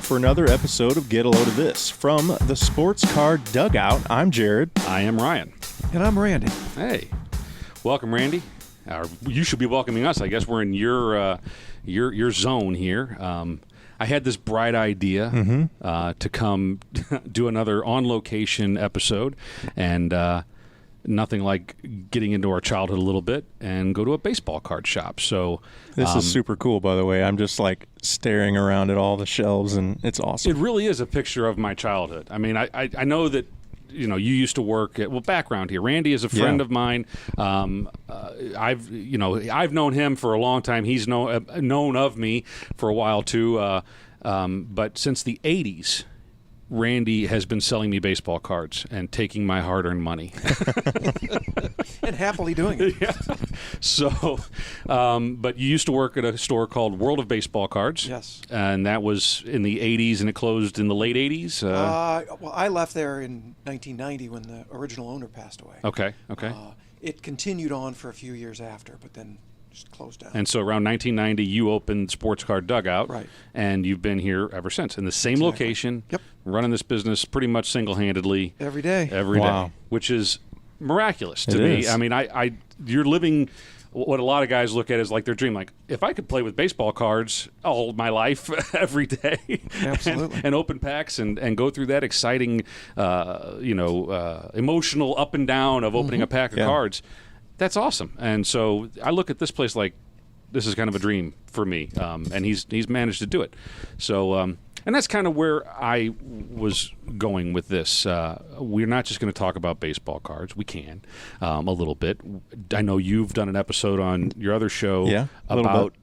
for another episode of Get a Load of This. From the Sports Card Dugout, I'm Jared. I am Ryan. And I'm Randy. Hey. Welcome, Randy. You should be welcoming us. I guess we're in your zone here. I had this bright idea to come do another on-location episode, and nothing like getting into our childhood a little bit and go to a baseball card shop. So this is super cool, by the way. I'm just like staring around at all the shelves, and it's awesome. It really is a picture of my childhood. I mean, I know that, you know, you used to work at, well, background here. Randy is a friend of mine. I've known him for a long time. He's known of me for a while too. But since the 80s, Randy has been selling me baseball cards and taking my hard-earned money. And happily doing it. Yeah. So, but you used to work at a store called World of Baseball Cards. Yes. And that was in the 80s, and it closed in the late 80s? Well, I left there in 1990 when the original owner passed away. Okay. It continued on for a few years after, but then just closed down. And so around 1990, you opened Sports Card Dugout. Right. And you've been here ever since, in the same location. Yep. Running this business pretty much single-handedly. Every day. Every day, which is miraculous to It me. is. I mean, you're living what a lot of guys look at as like their dream. Like, if I could play with baseball cards all my life, every day, Absolutely. and open packs and go through that exciting, emotional up and down of opening a pack of cards, that's awesome. And so I look at this place like this is kind of a dream for me, and he's managed to do it. So, and that's kind of where I was going with this. We're not just going to talk about baseball cards. We can a little bit. I know you've done an episode on your other show about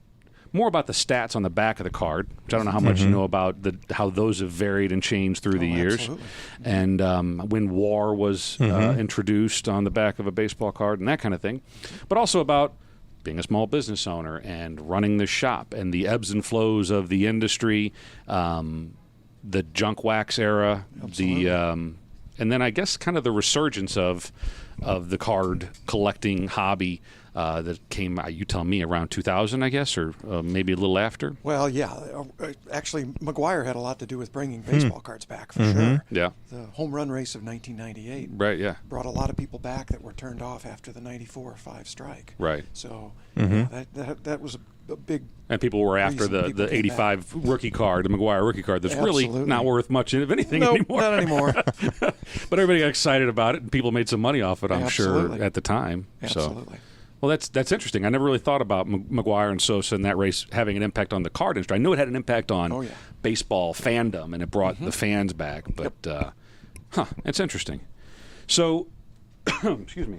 more about the stats on the back of the card, which I don't know how much you know about how those have varied and changed through the years. Absolutely. And when WAR was introduced on the back of a baseball card and that kind of thing. But also about being a small business owner and running the shop and the ebbs and flows of the industry, the junk wax era, and then I guess kind of the resurgence of the card collecting hobby that came, you tell me, around 2000, I guess, or maybe a little after. Well, yeah. Actually, McGuire had a lot to do with bringing baseball cards back, for sure. Yeah. The home run race of 1998 Right, yeah. brought a lot of people back that were turned off after the 94-5 strike. Right. So that was a big... And people were after reason people the came 85 rookie card, the McGuire rookie card, that's really Absolutely. not worth much of anything Nope, anymore. not anymore. But everybody got excited about it, and people made some money off it, I'm sure, Absolutely. at the time. Absolutely. So, well, that's interesting. I never really thought about McGuire and Sosa in that race having an impact on the card industry. I knew it had an impact on baseball fandom, and it brought the fans back. But, it's interesting. So, excuse me.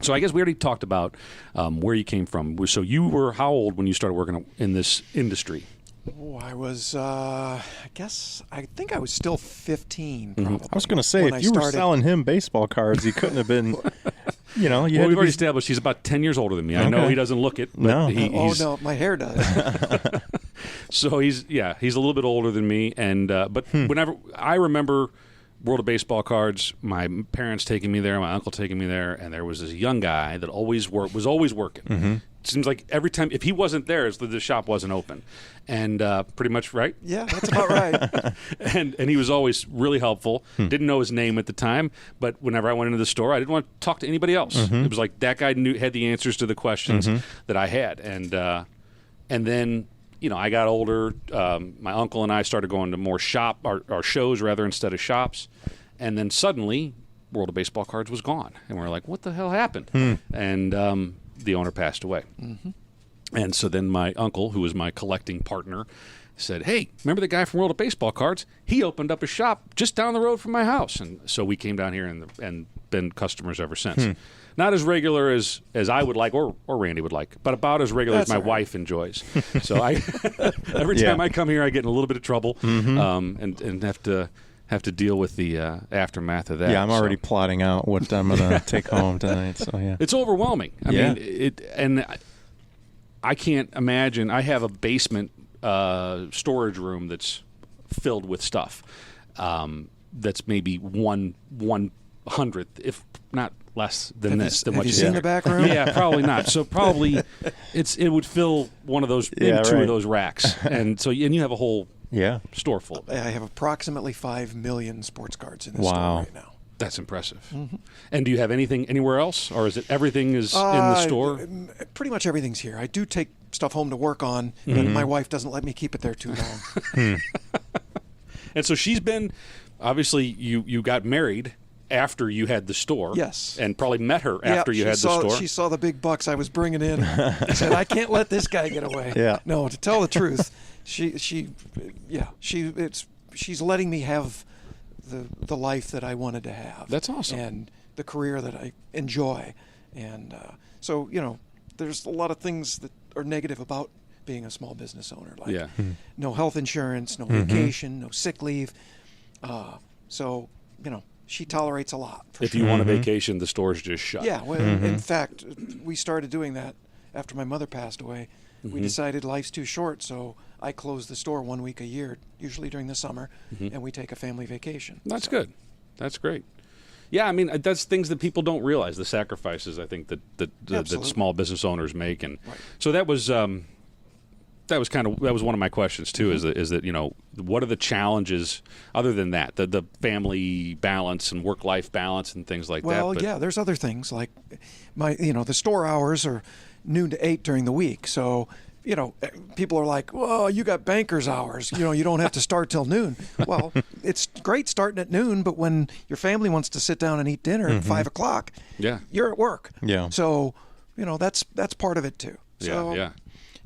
So I guess we already talked about where you came from. So you were how old when you started working in this industry? Oh, I was, I think I was still 15, probably. I was going to say, if you were selling him baseball cards, he couldn't have been, we've already established he's about 10 years older than me. I know he doesn't look it, but no, my hair does. So he's a little bit older than me. And but whenever I remember World of Baseball Cards, my parents taking me there, my uncle taking me there, and there was this young guy that was always working. It seems like every time, if he wasn't there, the shop wasn't open. And pretty much, right? Yeah, that's about right. and he was always really helpful. Didn't know his name at the time, but whenever I went into the store, I didn't want to talk to anybody else. It was like that guy had the answers to the questions that I had. And then, I got older. My uncle and I started going to more our shows rather instead of shops. And then suddenly, World of Baseball Cards was gone. And we're like, what the hell happened? And the owner passed away. And so then my uncle, who was my collecting partner, said, hey, remember the guy from World of Baseball Cards? He opened up a shop just down the road from my house. And so we came down here and been customers ever since. Not as regular as I would like or Randy would like, but about as regular as my wife enjoys. So every time I come here, I get in a little bit of trouble and have to deal with the aftermath of that. Yeah, I'm already plotting out what I'm going to take home tonight. So yeah, it's overwhelming. I mean, and I can't imagine. I have a basement storage room that's filled with stuff. That's maybe 1/100th, if not less than this. Have you seen the back room? Yeah, probably not. So probably it would fill one of those, maybe two of those racks, and you have a whole Yeah. store full. I have approximately 5 million sports cards in the Wow. store right now. That's impressive. And do you have anything anywhere else, or is it everything is in the store? Pretty much everything's here. I do take stuff home to work on, but my wife doesn't let me keep it there too long. And so she's been, obviously, you got married after you had the store. Yes. And probably met her after you had the store. She saw the big bucks I was bringing in and said, I can't let this guy get away. Yeah. No, to tell the truth, she's letting me have the life that I wanted to have. That's awesome. And the career that I enjoy. And so, there's a lot of things that are negative about being a small business owner, like no health insurance, no vacation, no sick leave. So, she tolerates a lot. If you want a vacation, the store's just shut. Yeah, well, in fact, we started doing that after my mother passed away. We decided life's too short, so I close the store 1 week a year, usually during the summer, and we take a family vacation. That's good. That's great. Yeah, I mean, that's things that people don't realize, the sacrifices, I think, that small business owners make. And so that was one of my questions too. Is that what are the challenges other than that, the family balance and work-life balance and things like that? Well, yeah, there's other things like the store hours are noon to 8 during the week, so people are like, well, you got banker's hours, you don't have to start till noon. Well, it's great starting at noon, but when your family wants to sit down and eat dinner at 5 o'clock, you're at work. Yeah. So that's part of it too. So, yeah.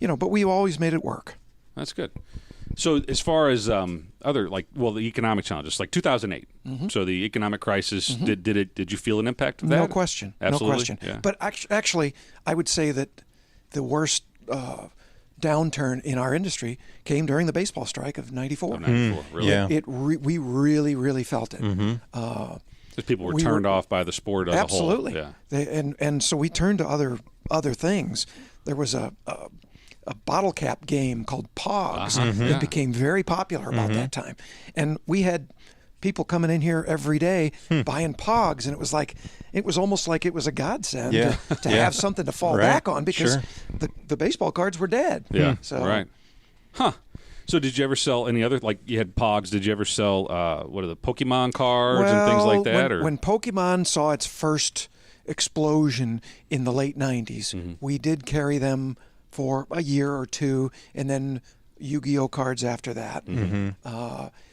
But we always made it work. That's good. So as far as the economic challenges, like 2008, so the economic crisis, did you feel an impact of that? No question. Absolutely. No question. Yeah. But actually, I would say that the worst downturn in our industry came during the baseball strike of '94. Really? Yeah. We really, really felt it. Because people were turned off by the sport as absolutely. a whole. Yeah. And so we turned to other things. There was a bottle cap game called Pogs that became very popular about that time. And we had people coming in here every day buying Pogs, and it was almost like it was a godsend to have something to fall back on, because the baseball cards were dead. Yeah, so, right. Huh. So did you ever sell any other, like you had Pogs, did you ever sell, the Pokemon cards and things like that? When Pokemon saw its first explosion in the late 90s, we did carry them for a year or two, and then Yu-Gi-Oh cards after that.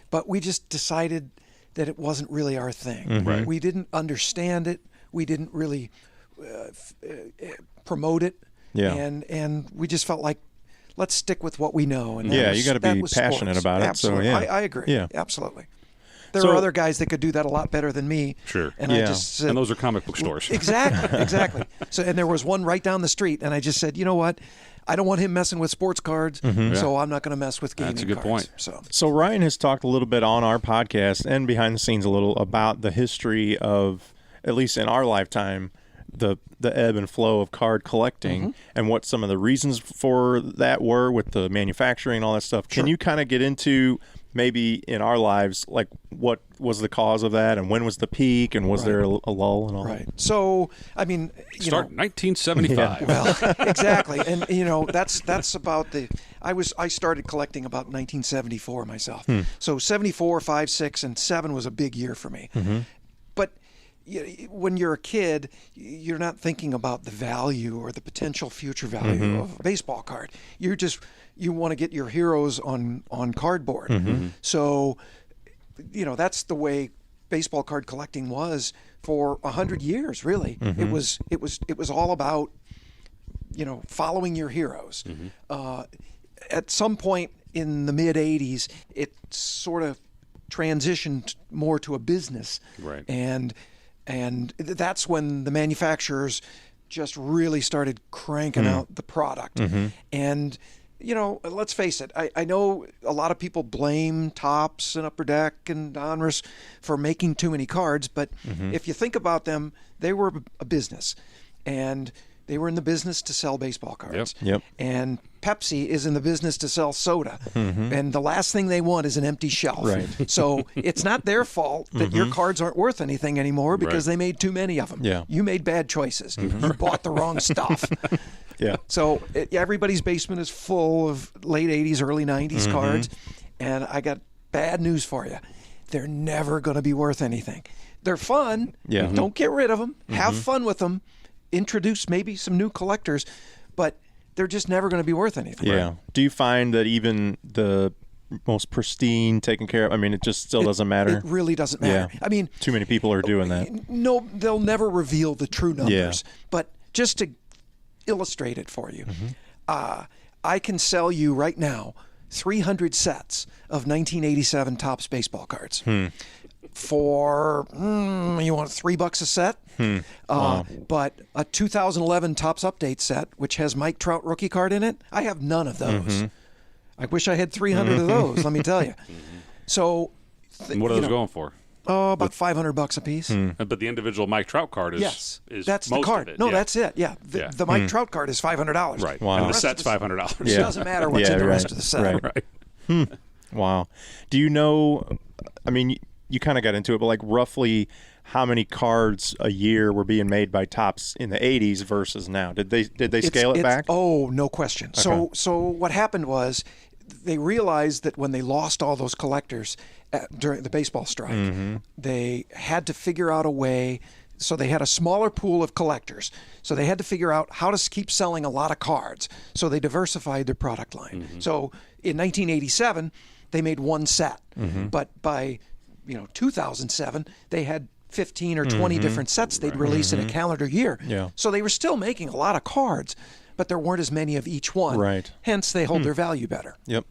But we just decided that it wasn't really our thing. Right. We didn't understand it. We didn't really promote it. Yeah. And we just felt like, let's stick with what we know. And you got to be passionate about it. Absolutely. So, I agree. Yeah. Absolutely. There are other guys that could do that a lot better than me. Sure. And I just said, and those are comic book stores. Exactly. So, and there was one right down the street, and I just said, you know what? I don't want him messing with sports cards, so I'm not going to mess with gaming cards. That's a good point. So Ryan has talked a little bit on our podcast and behind the scenes a little about the history of, at least in our lifetime, the ebb and flow of card collecting and what some of the reasons for that were with the manufacturing and all that stuff. Can you kind of get into maybe in our lives, like what was the cause of that and when was the peak and was there a lull and all that? So, I mean, Start 1975. Well, exactly. And, that's about I started collecting about 1974 myself. So 74, 5, 6, and 7 was a big year for me. But when you're a kid, you're not thinking about the value or the potential future value of a baseball card. You want to get your heroes on cardboard. So, that's the way baseball card collecting was for 100 years. Really, it was all about following your heroes. At some point in the mid '80s, it sort of transitioned more to a business, right? And that's when the manufacturers just really started cranking out the product. And, let's face it, I know a lot of people blame Topps and Upper Deck and Donruss for making too many cards, but if you think about them, they were a business. And they were in the business to sell baseball cards. Yep. And Pepsi is in the business to sell soda. And the last thing they want is an empty shelf. Right. So it's not their fault that your cards aren't worth anything anymore because they made too many of them. Yeah. You made bad choices. You bought the wrong stuff. Yeah. So everybody's basement is full of late 80s, early 90s cards. And I got bad news for you. They're never going to be worth anything. They're fun. Yeah. Don't get rid of them. Have fun with them. Introduce maybe some new collectors, but they're just never going to be worth anything. Yeah. Right? Do you find that even the most pristine, taken care of, I mean, it just still doesn't matter? It really doesn't matter. Yeah. I mean, too many people are doing that. No, they'll never reveal the true numbers. Yeah. But just to illustrate it for you, I can sell you right now 300 sets of 1987 Topps baseball cards. For you want $3 a set, Wow. but a 2011 Topps Update set, which has Mike Trout rookie card in it, I have none of those. I wish I had 300 of those. Let me tell you. So, And what are those going for? about $500 a piece. But the individual Mike Trout card is Yes, is that's most the card. Of it. No, yeah. that's it. Yeah, the Mike Trout card is $500. Right. Wow. And the rest set's of the- $500. It doesn't matter what's in the rest of the set. Right. Right. Wow. Do you know, I mean, you kind of got into it, but like roughly how many cards a year were being made by Topps in the 80s versus now? Did they scale it back? Oh, no question. So what happened was they realized that when they lost all those collectors during the baseball strike, they had to figure out a way. So they had a smaller pool of collectors. So they had to figure out how to keep selling a lot of cards. So they diversified their product line. So in 1987, they made one set. But by 2007, they had 15 or 20 different sets they'd release in a calendar year. Yeah. So they were still making a lot of cards, but there weren't as many of each one. Right. Hence, they hold their value better. Yep.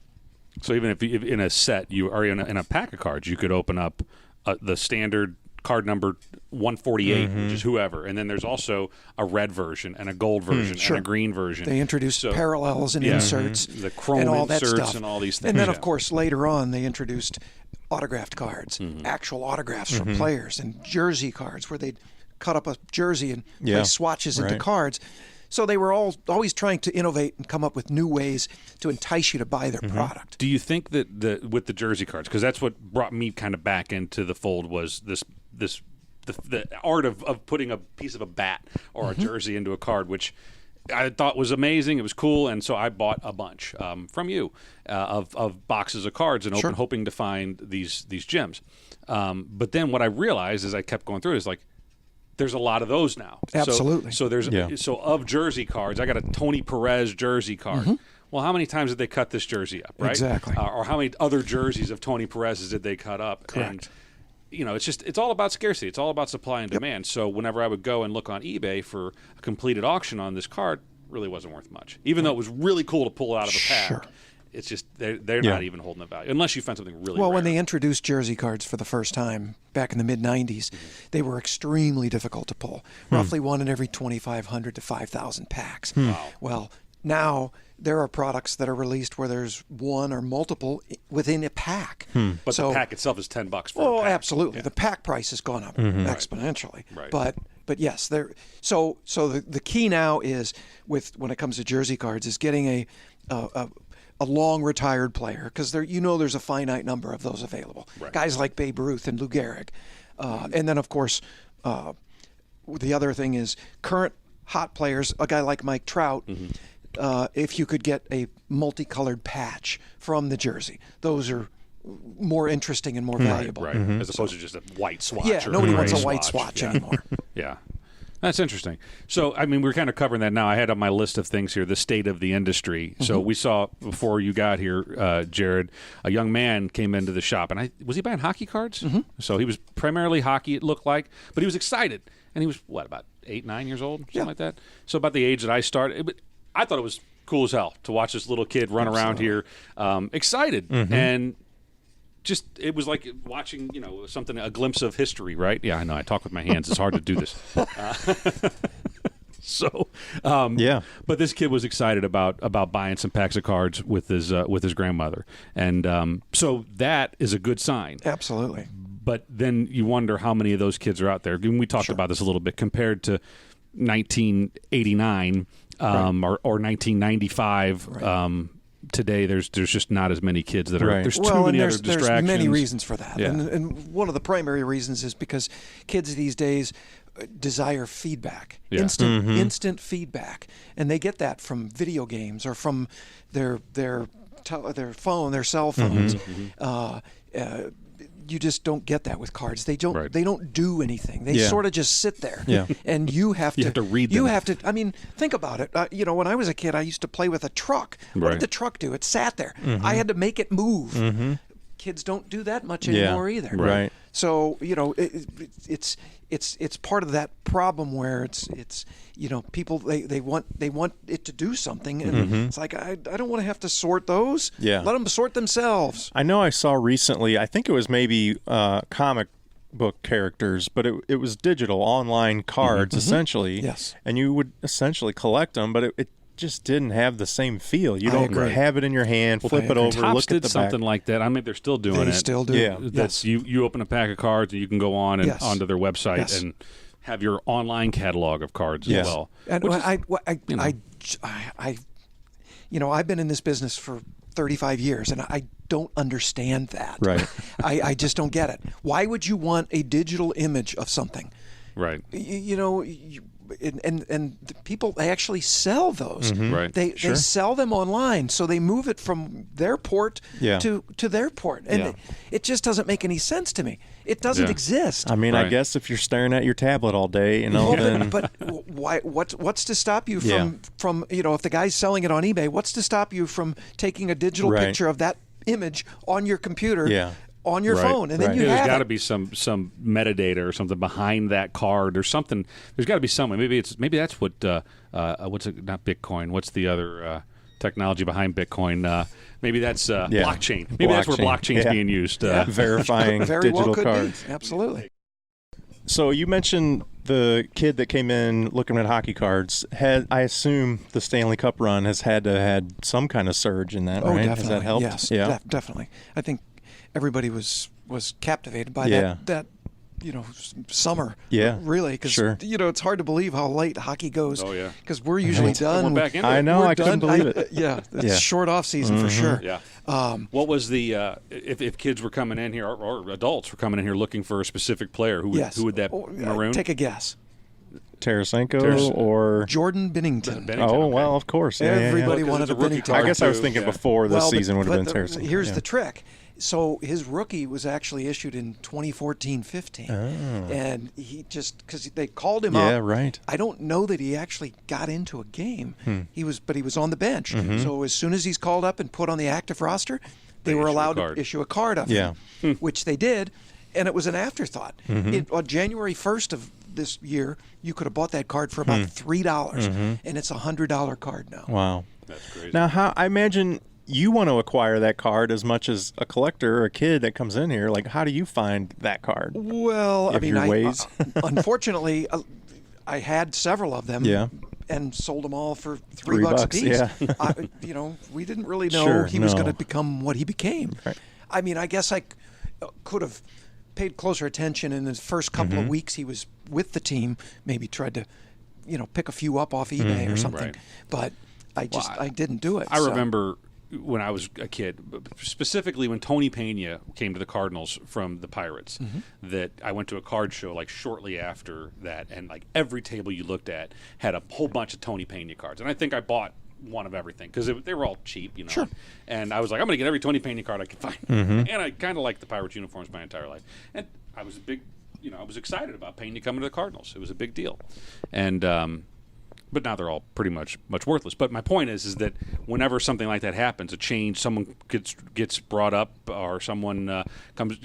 So even if in a set you are in a pack of cards, you could open up the standard card number 148, which is whoever, and then there's also a red version and a gold version and a green version. They introduced parallels and inserts, the chrome and all that inserts stuff, and all these things. And then, of course, later on, they introduced autographed cards, actual autographs from players, and jersey cards where they'd cut up a jersey and place swatches into cards. So they were always trying to innovate and come up with new ways to entice you to buy their product. Do you think that with the jersey cards, because that's what brought me kind of back into the fold, was the art of putting a piece of a bat or a jersey into a card, which I thought was amazing. It was cool, and so I bought a bunch from you of boxes of cards and hoping to find these gems. But then what I realized as I kept going through it is like, there's a lot of those now. Absolutely. So there's so of jersey cards, I got a Tony Perez jersey card. Well, how many times did they cut this jersey up, right? Exactly. Or how many other jerseys of Tony Perez's did they cut up? Correct. And, it's all about scarcity. It's all about supply and demand. So whenever I would go and look on eBay for a completed auction on this card, really wasn't worth much. Even though it was really cool to pull it out of a pack. Sure. It's just they're not even holding the value unless you find something really Well, rare. when they introduced jersey cards for the first time back in the mid-'90s, they were extremely difficult to pull. Roughly one in every 2,500 to 5,000 packs. Wow. Well, now there are products that are released where there's one or multiple within a pack. But the pack itself is $10 for a Oh, pack. absolutely. Yeah. The pack price has gone up exponentially. Right. But yes, so the key now is when it comes to jersey cards is getting a long retired player, because there's a finite number of those available. Right. Guys like Babe Ruth and Lou Gehrig. And then, of course, the other thing is current hot players, a guy like Mike Trout, if you could get a multicolored patch from the jersey, those are more interesting and more valuable. Right, as opposed to just a white swatch. Yeah, or nobody a wants a gray white swatch anymore. Yeah. That's interesting. So, I mean, we're kind of covering that now. I had on my list of things here the state of the industry. So we saw before you got here, Jared, a young man came into the shop, and was he buying hockey cards? So he was primarily hockey, it looked like, but he was excited. And he was, about 8, 9 years old, something like that? So about the age that I started. But I thought it was cool as hell to watch this little kid run around here excited. And just it was like watching a glimpse of history, right? Yeah, I know, I talk with my hands, it's hard to do this. But this kid was excited about buying some packs of cards with his grandmother, and so that is a good sign. Absolutely. But then you wonder how many of those kids are out there, and we talked about this a little bit, compared to 1989 or 1995. Today there's just not as many kids that are there's too many other distractions. There's many reasons for that. Yeah. And one of the primary reasons is because kids these days desire feedback, instant feedback, and they get that from video games or from their phone, their cell phones. You just don't get that with cards. They don't. They don't do anything. They sort of just sit there. And you have to read them. You have to. I mean, think about it. When I was a kid, I used to play with a truck. What did the truck do? It sat there. I had to make it move. Kids don't do that much anymore either. Right. So it's part of that problem where it's people they want it to do something, and it's like I don't want to have to sort those. Let them sort themselves. I know I saw recently, I think it was maybe comic book characters, but it was digital online cards essentially. Yes. And you would essentially collect them, but it just didn't have the same feel. You don't have it in your hand, flip it over, Topps look did at the something back. like that. I mean, they're still doing it. They still do. Yeah. That's you open a pack of cards and you can go on and onto their website and have your online catalog of cards as well. And I've been in this business for 35 years, and I don't understand that. Right. I just don't get it. Why would you want a digital image of something? Right. And the people, they actually sell those. Right. They sell them online, so they move it from their port to their port, and it just doesn't make any sense to me. It doesn't exist. I mean, I guess if you're staring at your tablet all day, then but why? What's to stop you from if the guy's selling it on eBay? What's to stop you from taking a digital picture of that image on your computer? On your phone, and then you have there's got to be some metadata or something behind that card or something. There's got to be something. Maybe that's what what's it? Not Bitcoin. What's the other technology behind Bitcoin? Maybe that's blockchain. Maybe that's where blockchain is being used. Verifying very digital well could cards. be. Absolutely. So you mentioned the kid that came in looking at hockey cards. I assume the Stanley Cup run has had some kind of surge in that, right? Definitely. Has that helped? Yes, definitely. I think everybody was captivated by that summer. Really, because it's hard to believe how late hockey goes. Oh yeah, because we're usually done. We're back in I know. I couldn't believe it. It's short off season for sure. Yeah. What was the if kids were coming in here or adults were coming in here looking for a specific player, who would that maroon? Take a guess. Tarasenko or Jordan Binnington. Oh, well, of course. Everybody wanted a rookie Binnington. card. I guess I was thinking before this season would have been Tarasenko. Here's the trick. So his rookie was actually issued in 2014-15, and he because they called him up. Yeah, right. I don't know that he actually got into a game. He was on the bench. So as soon as he's called up and put on the active roster, they were allowed to issue a card of him, which they did, and it was an afterthought. On January 1st of this year, you could have bought that card for about $3, and it's a $100 card now. Wow, that's crazy. Now, I imagine you want to acquire that card as much as a collector or a kid that comes in here. Like, how do you find that card? Well, unfortunately, I had several of them. And sold them all for $3 a piece. We didn't really know he was going to become what he became. Right. I mean, I guess I could have paid closer attention in the first couple of weeks he was with the team. Maybe tried to, pick a few up off eBay or something. But I didn't do it. I remember when I was a kid, specifically when Tony Pena came to the Cardinals from the Pirates, that I went to a card show like shortly after that, and like every table you looked at had a whole bunch of Tony Pena cards, and I think I bought one of everything because they were all cheap, Sure. And I was like, I'm going to get every Tony Pena card I could find, and I kind of liked the Pirates uniforms my entire life, and I was I was excited about Pena coming to the Cardinals. It was a big deal, and but now they're all pretty much worthless. But my point is that whenever something like that happens, a change, someone gets brought up, or someone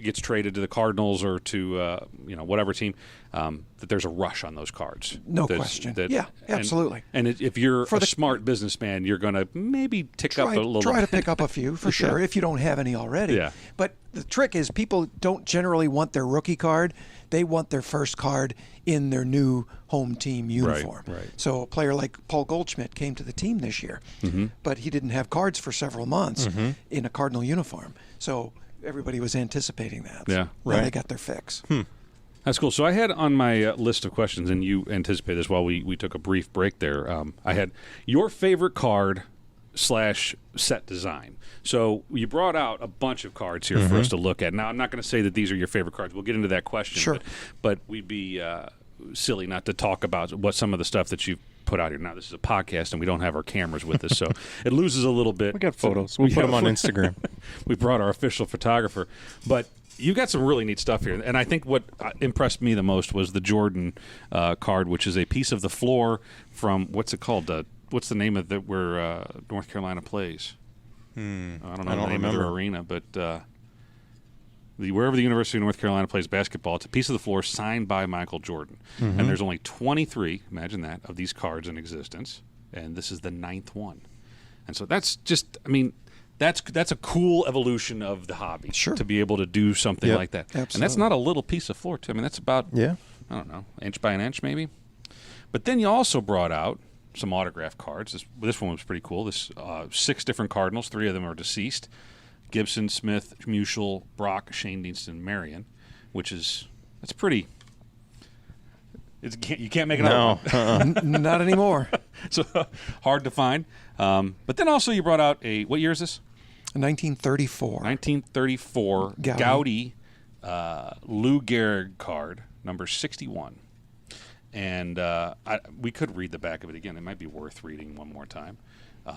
gets traded to the Cardinals or to whatever team, that there's a rush on those cards. No question. Yeah, absolutely. And if you're a smart businessman, you're going to maybe up a little. Try to pick up a few for sure if you don't have any already. Yeah. But the trick is people don't generally want their rookie card. They want their first card in their new home team uniform. Right. So a player like Paul Goldschmidt came to the team this year, but he didn't have cards for several months in a Cardinal uniform. So everybody was anticipating that. Yeah. Now they got their fix. That's cool. So I had on my list of questions, and you anticipated this while we took a brief break there. I had your favorite card / set design. So you brought out a bunch of cards here for us to look at. Now, I'm not going to say that these are your favorite cards. We'll get into that question. Sure. But we'd be silly not to talk about what some of the stuff that you've put out here. Now, this is a podcast, and we don't have our cameras with us, so it loses a little bit. We got photos. We'll put them on Instagram. We brought our official photographer. But you got some really neat stuff here. And I think what impressed me the most was the Jordan card, which is a piece of the floor from, what's it called? What's the name of it where North Carolina plays? I don't know the name of their arena, but wherever the University of North Carolina plays basketball, it's a piece of the floor signed by Michael Jordan. And there's only 23, imagine that, of these cards in existence. And this is the 9th one. And so that's just, I mean, that's a cool evolution of the hobby. Sure. To be able to do something like that. Absolutely. And that's not a little piece of floor, too. I mean, that's about, I don't know, inch by an inch maybe. But then you also brought out some autograph cards. This one was pretty cool. This 6 different Cardinals. 3 of them are deceased. Gibson, Smith, Musial, Brock, Shane Deanston, Marion, that's pretty. You can't make it up. Not anymore. So hard to find. But then also you brought out what year is this? 1934. 1934 Gaudy Lou Gehrig card, number 61. And we could read the back of it again. It might be worth reading one more time.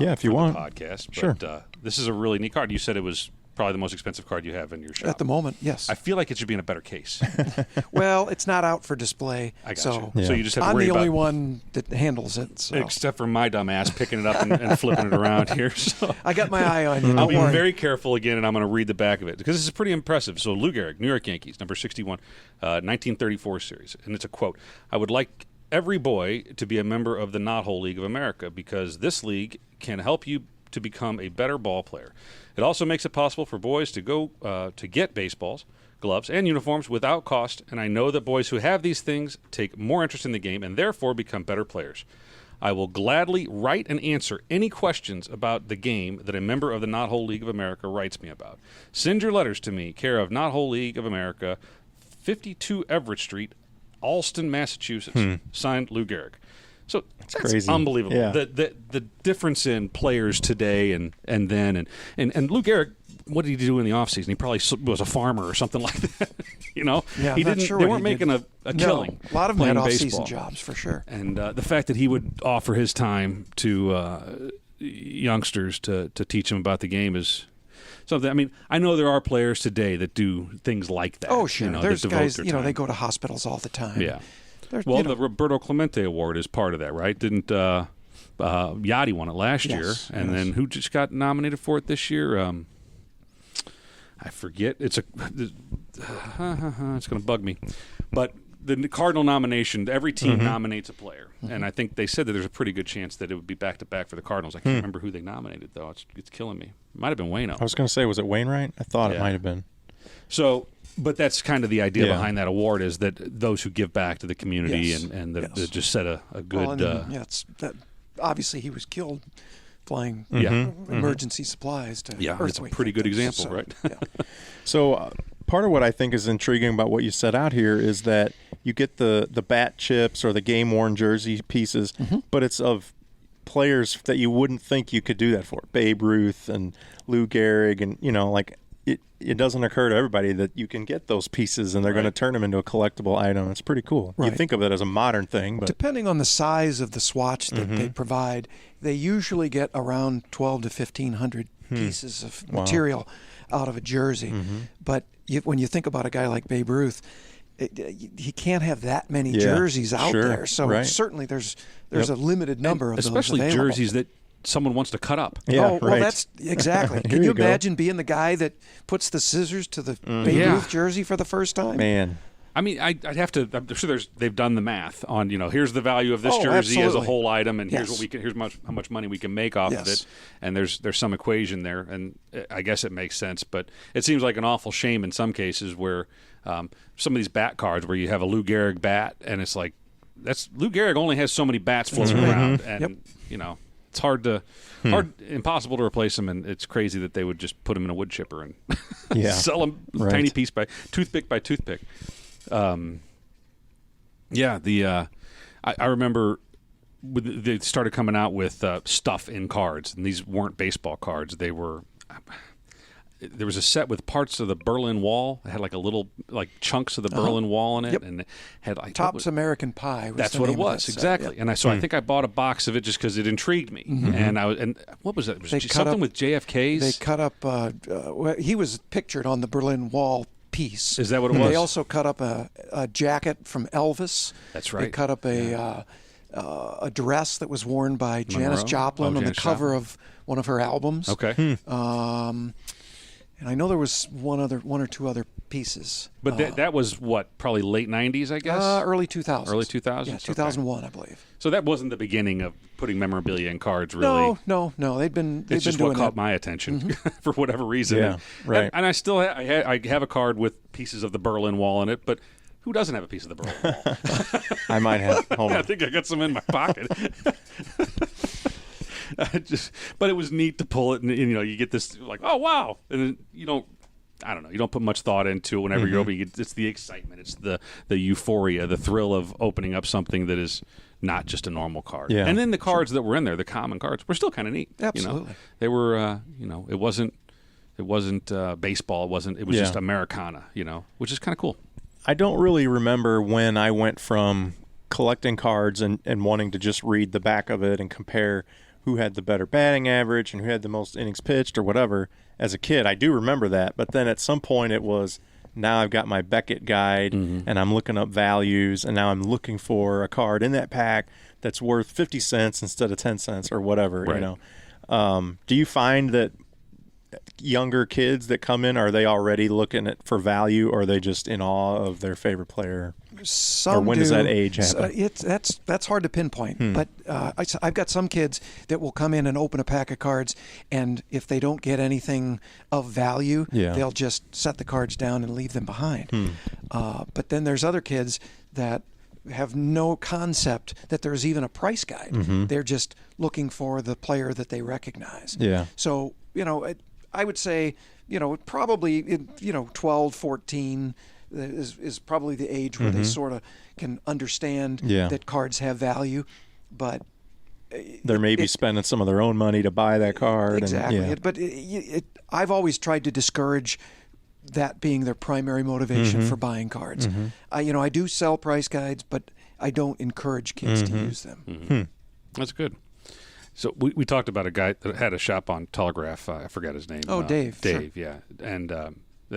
If you want. Podcast. Sure. But this is a really neat card. You said it was probably the most expensive card you have in your shop. At the moment, yes. I feel like it should be in a better case. Well, it's not out for display. I got so you. So you just have to I'm worry the about only one that handles it. So. Except for my dumb ass picking it up and flipping it around here. So I got my eye on you. I'll Don't be worry. very careful again, and I'm going to read the back of it because this is pretty impressive. So Lou Gehrig, New York Yankees, number 61, 1934 series. And it's a quote. I would like every boy to be a member of the Knothole League of America because this league can help you to become a better ball player. It also makes it possible for boys to go to get baseballs, gloves, and uniforms without cost, and I know that boys who have these things take more interest in the game and therefore become better players. I will gladly write and answer any questions about the game that a member of the Knothole League of America writes me about. Send your letters to me, care of Knothole League of America, 52 Everett Street, Allston, Massachusetts. Signed, Lou Gehrig. So that's crazy. Unbelievable. Yeah. The difference in players today and then and Lou Gehrig, what did he do in the offseason? He probably was a farmer or something like that. Yeah, he I'm not didn't. sure they what weren't he making did. a killing. No, a lot of them had playing off-season baseball. jobs for sure. And the fact that he would offer his time to youngsters to teach them about the game is something. I mean, I know there are players today that do things like that. Oh, sure. that There's devote guys, their they time. go to hospitals all the time. Yeah. There's, Well, the Roberto Clemente Award is part of that, right? Didn't Yachty won it last year, and then who just got nominated for it this year? I forget. It's going to bug me, but the Cardinal nomination, every team nominates a player, and I think they said that there's a pretty good chance that it would be back to back for the Cardinals. I can't remember who they nominated though. It's killing me. It might have been Waino. I was going to say, was it Wainwright? I thought it might have been. So. But that's kind of the idea behind that award is that those who give back to the community and that just set a good. Obviously, he was killed flying emergency supplies to it's a pretty good example, right? So part of what I think is intriguing about what you set out here is that you get the bat chips or the game-worn jersey pieces, but it's of players that you wouldn't think you could do that for. Babe Ruth and Lou Gehrig and, it doesn't occur to everybody that you can get those pieces and they're going to turn them into a collectible item. It's pretty cool. Right. You think of it as a modern thing, but depending on the size of the swatch that they provide, they usually get around 12 to 1,500 pieces of material out of a jersey. But when you think about a guy like Babe Ruth, he can't have that many jerseys out there. So certainly there's a limited number of especially those available. jerseys that someone wants to cut up. Well, that's exactly. Can you imagine being the guy that puts the scissors to the Babe Ruth jersey for the first time? Man. I mean, I'd have to. I'm sure they've done the math on. Here's the value of this jersey as a whole item, and here's how much money we can make off of it. And there's some equation there, and I guess it makes sense. But it seems like an awful shame in some cases where some of these bat cards where you have a Lou Gehrig bat, and it's like Lou Gehrig only has so many bats floating around, and it's impossible to replace them, and it's crazy that they would just put them in a wood chipper and sell them tiny piece by toothpick. I remember they started coming out with stuff in cards, and these weren't baseball cards. They were there was a set with parts of the Berlin Wall. It had like a little chunks of the Berlin Wall in it, and it had like Topps American Pie. That's what it was, exactly. Yep. And I think I bought a box of it just because it intrigued me. And what was it? Was it something with JFK's? They cut up. He was pictured on the Berlin Wall piece. Is that what it was? They also cut up a jacket from Elvis. That's right. They cut up a dress that was worn by Janis Joplin on the cover of one of her albums. Okay. And I know there was one or two other pieces. But that was what, probably late 90s, I guess? Early 2000s. Early 2000s? Yeah, 2001, I believe. So that wasn't the beginning of putting memorabilia in cards, really? No. They've been it's just doing what caught my attention for whatever reason. Yeah, right. And I still I have a card with pieces of the Berlin Wall in it, but who doesn't have a piece of the Berlin Wall? I might have. Hold on. I think I got some in my pocket. But it was neat to pull it, and you get this like, oh wow, and you don't put much thought into it whenever you're opening it. It's the excitement, it's the euphoria, the thrill of opening up something that is not just a normal card. Yeah. And then the cards that were in there, the common cards, were still kind of neat. Absolutely, they were. It wasn't baseball. It was just Americana. Which is kind of cool. I don't really remember when I went from collecting cards and wanting to just read the back of it and compare who had the better batting average and who had the most innings pitched or whatever. As a kid, I do remember that. But then at some point it was, now I've got my Beckett guide and I'm looking up values, and now I'm looking for a card in that pack that's worth 50 cents instead of 10 cents or whatever. Right. Do you find that younger kids that come in, are they already looking at for value, or are they just in awe of their favorite player? Some or when does that age happen? That's hard to pinpoint. But I've got some kids that will come in and open a pack of cards, and if they don't get anything of value, they'll just set the cards down and leave them behind. But then there's other kids that have no concept that there's even a price guide. They're just looking for the player that they recognize. Yeah. So, I would say, probably, 12, 14 is probably the age where they sort of can understand that cards have value, but they're maybe spending some of their own money to buy that card. Exactly. And, But I've always tried to discourage that being their primary motivation for buying cards. I do sell price guides, but I don't encourage kids to use them. That's good. So we talked about a guy that had a shop on Telegraph. I forgot his name. Oh, Dave. Dave, sure. Yeah. And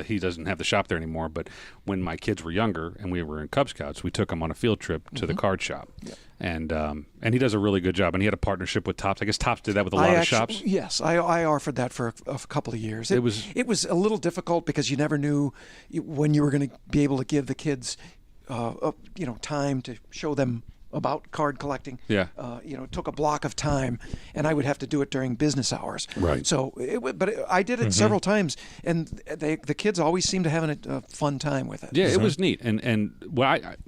he doesn't have the shop there anymore. But when my kids were younger and we were in Cub Scouts, we took him on a field trip to the card shop. Yep. And he does a really good job. And he had a partnership with Topps. I guess Topps did that with a lot of shops. Yes, I offered that for a couple of years. It was a little difficult because you never knew when you were going to be able to give the kids time to show them about card collecting. Yeah. It took a block of time, and I would have to do it during business hours. Right. So, I did it several times, and the kids always seemed to have a fun time with it. Yeah, it was neat, and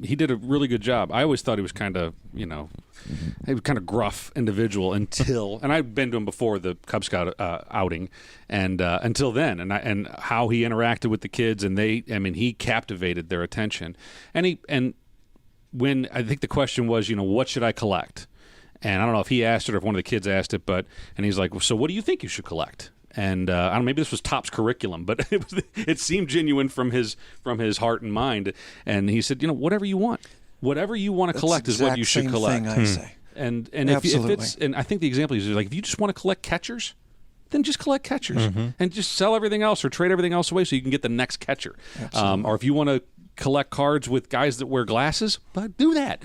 he did a really good job. I always thought he was kind of, he was kind of gruff individual until, and I'd been to him before the Cub Scout outing, and until then, and how he interacted with the kids, and he captivated their attention, and when I think the question was, what should I collect? And I don't know if he asked it or if one of the kids asked it, and he's like, so what do you think you should collect? And I don't know, maybe this was Topps curriculum, but it seemed genuine from his heart and mind. And he said, whatever you want. Whatever you want to collect is what you should collect. Thing I say. And if it's, and I think the example is like, if you just want to collect catchers, then just collect catchers and just sell everything else or trade everything else away so you can get the next catcher. Or if you want to collect cards with guys that wear glasses, but do that.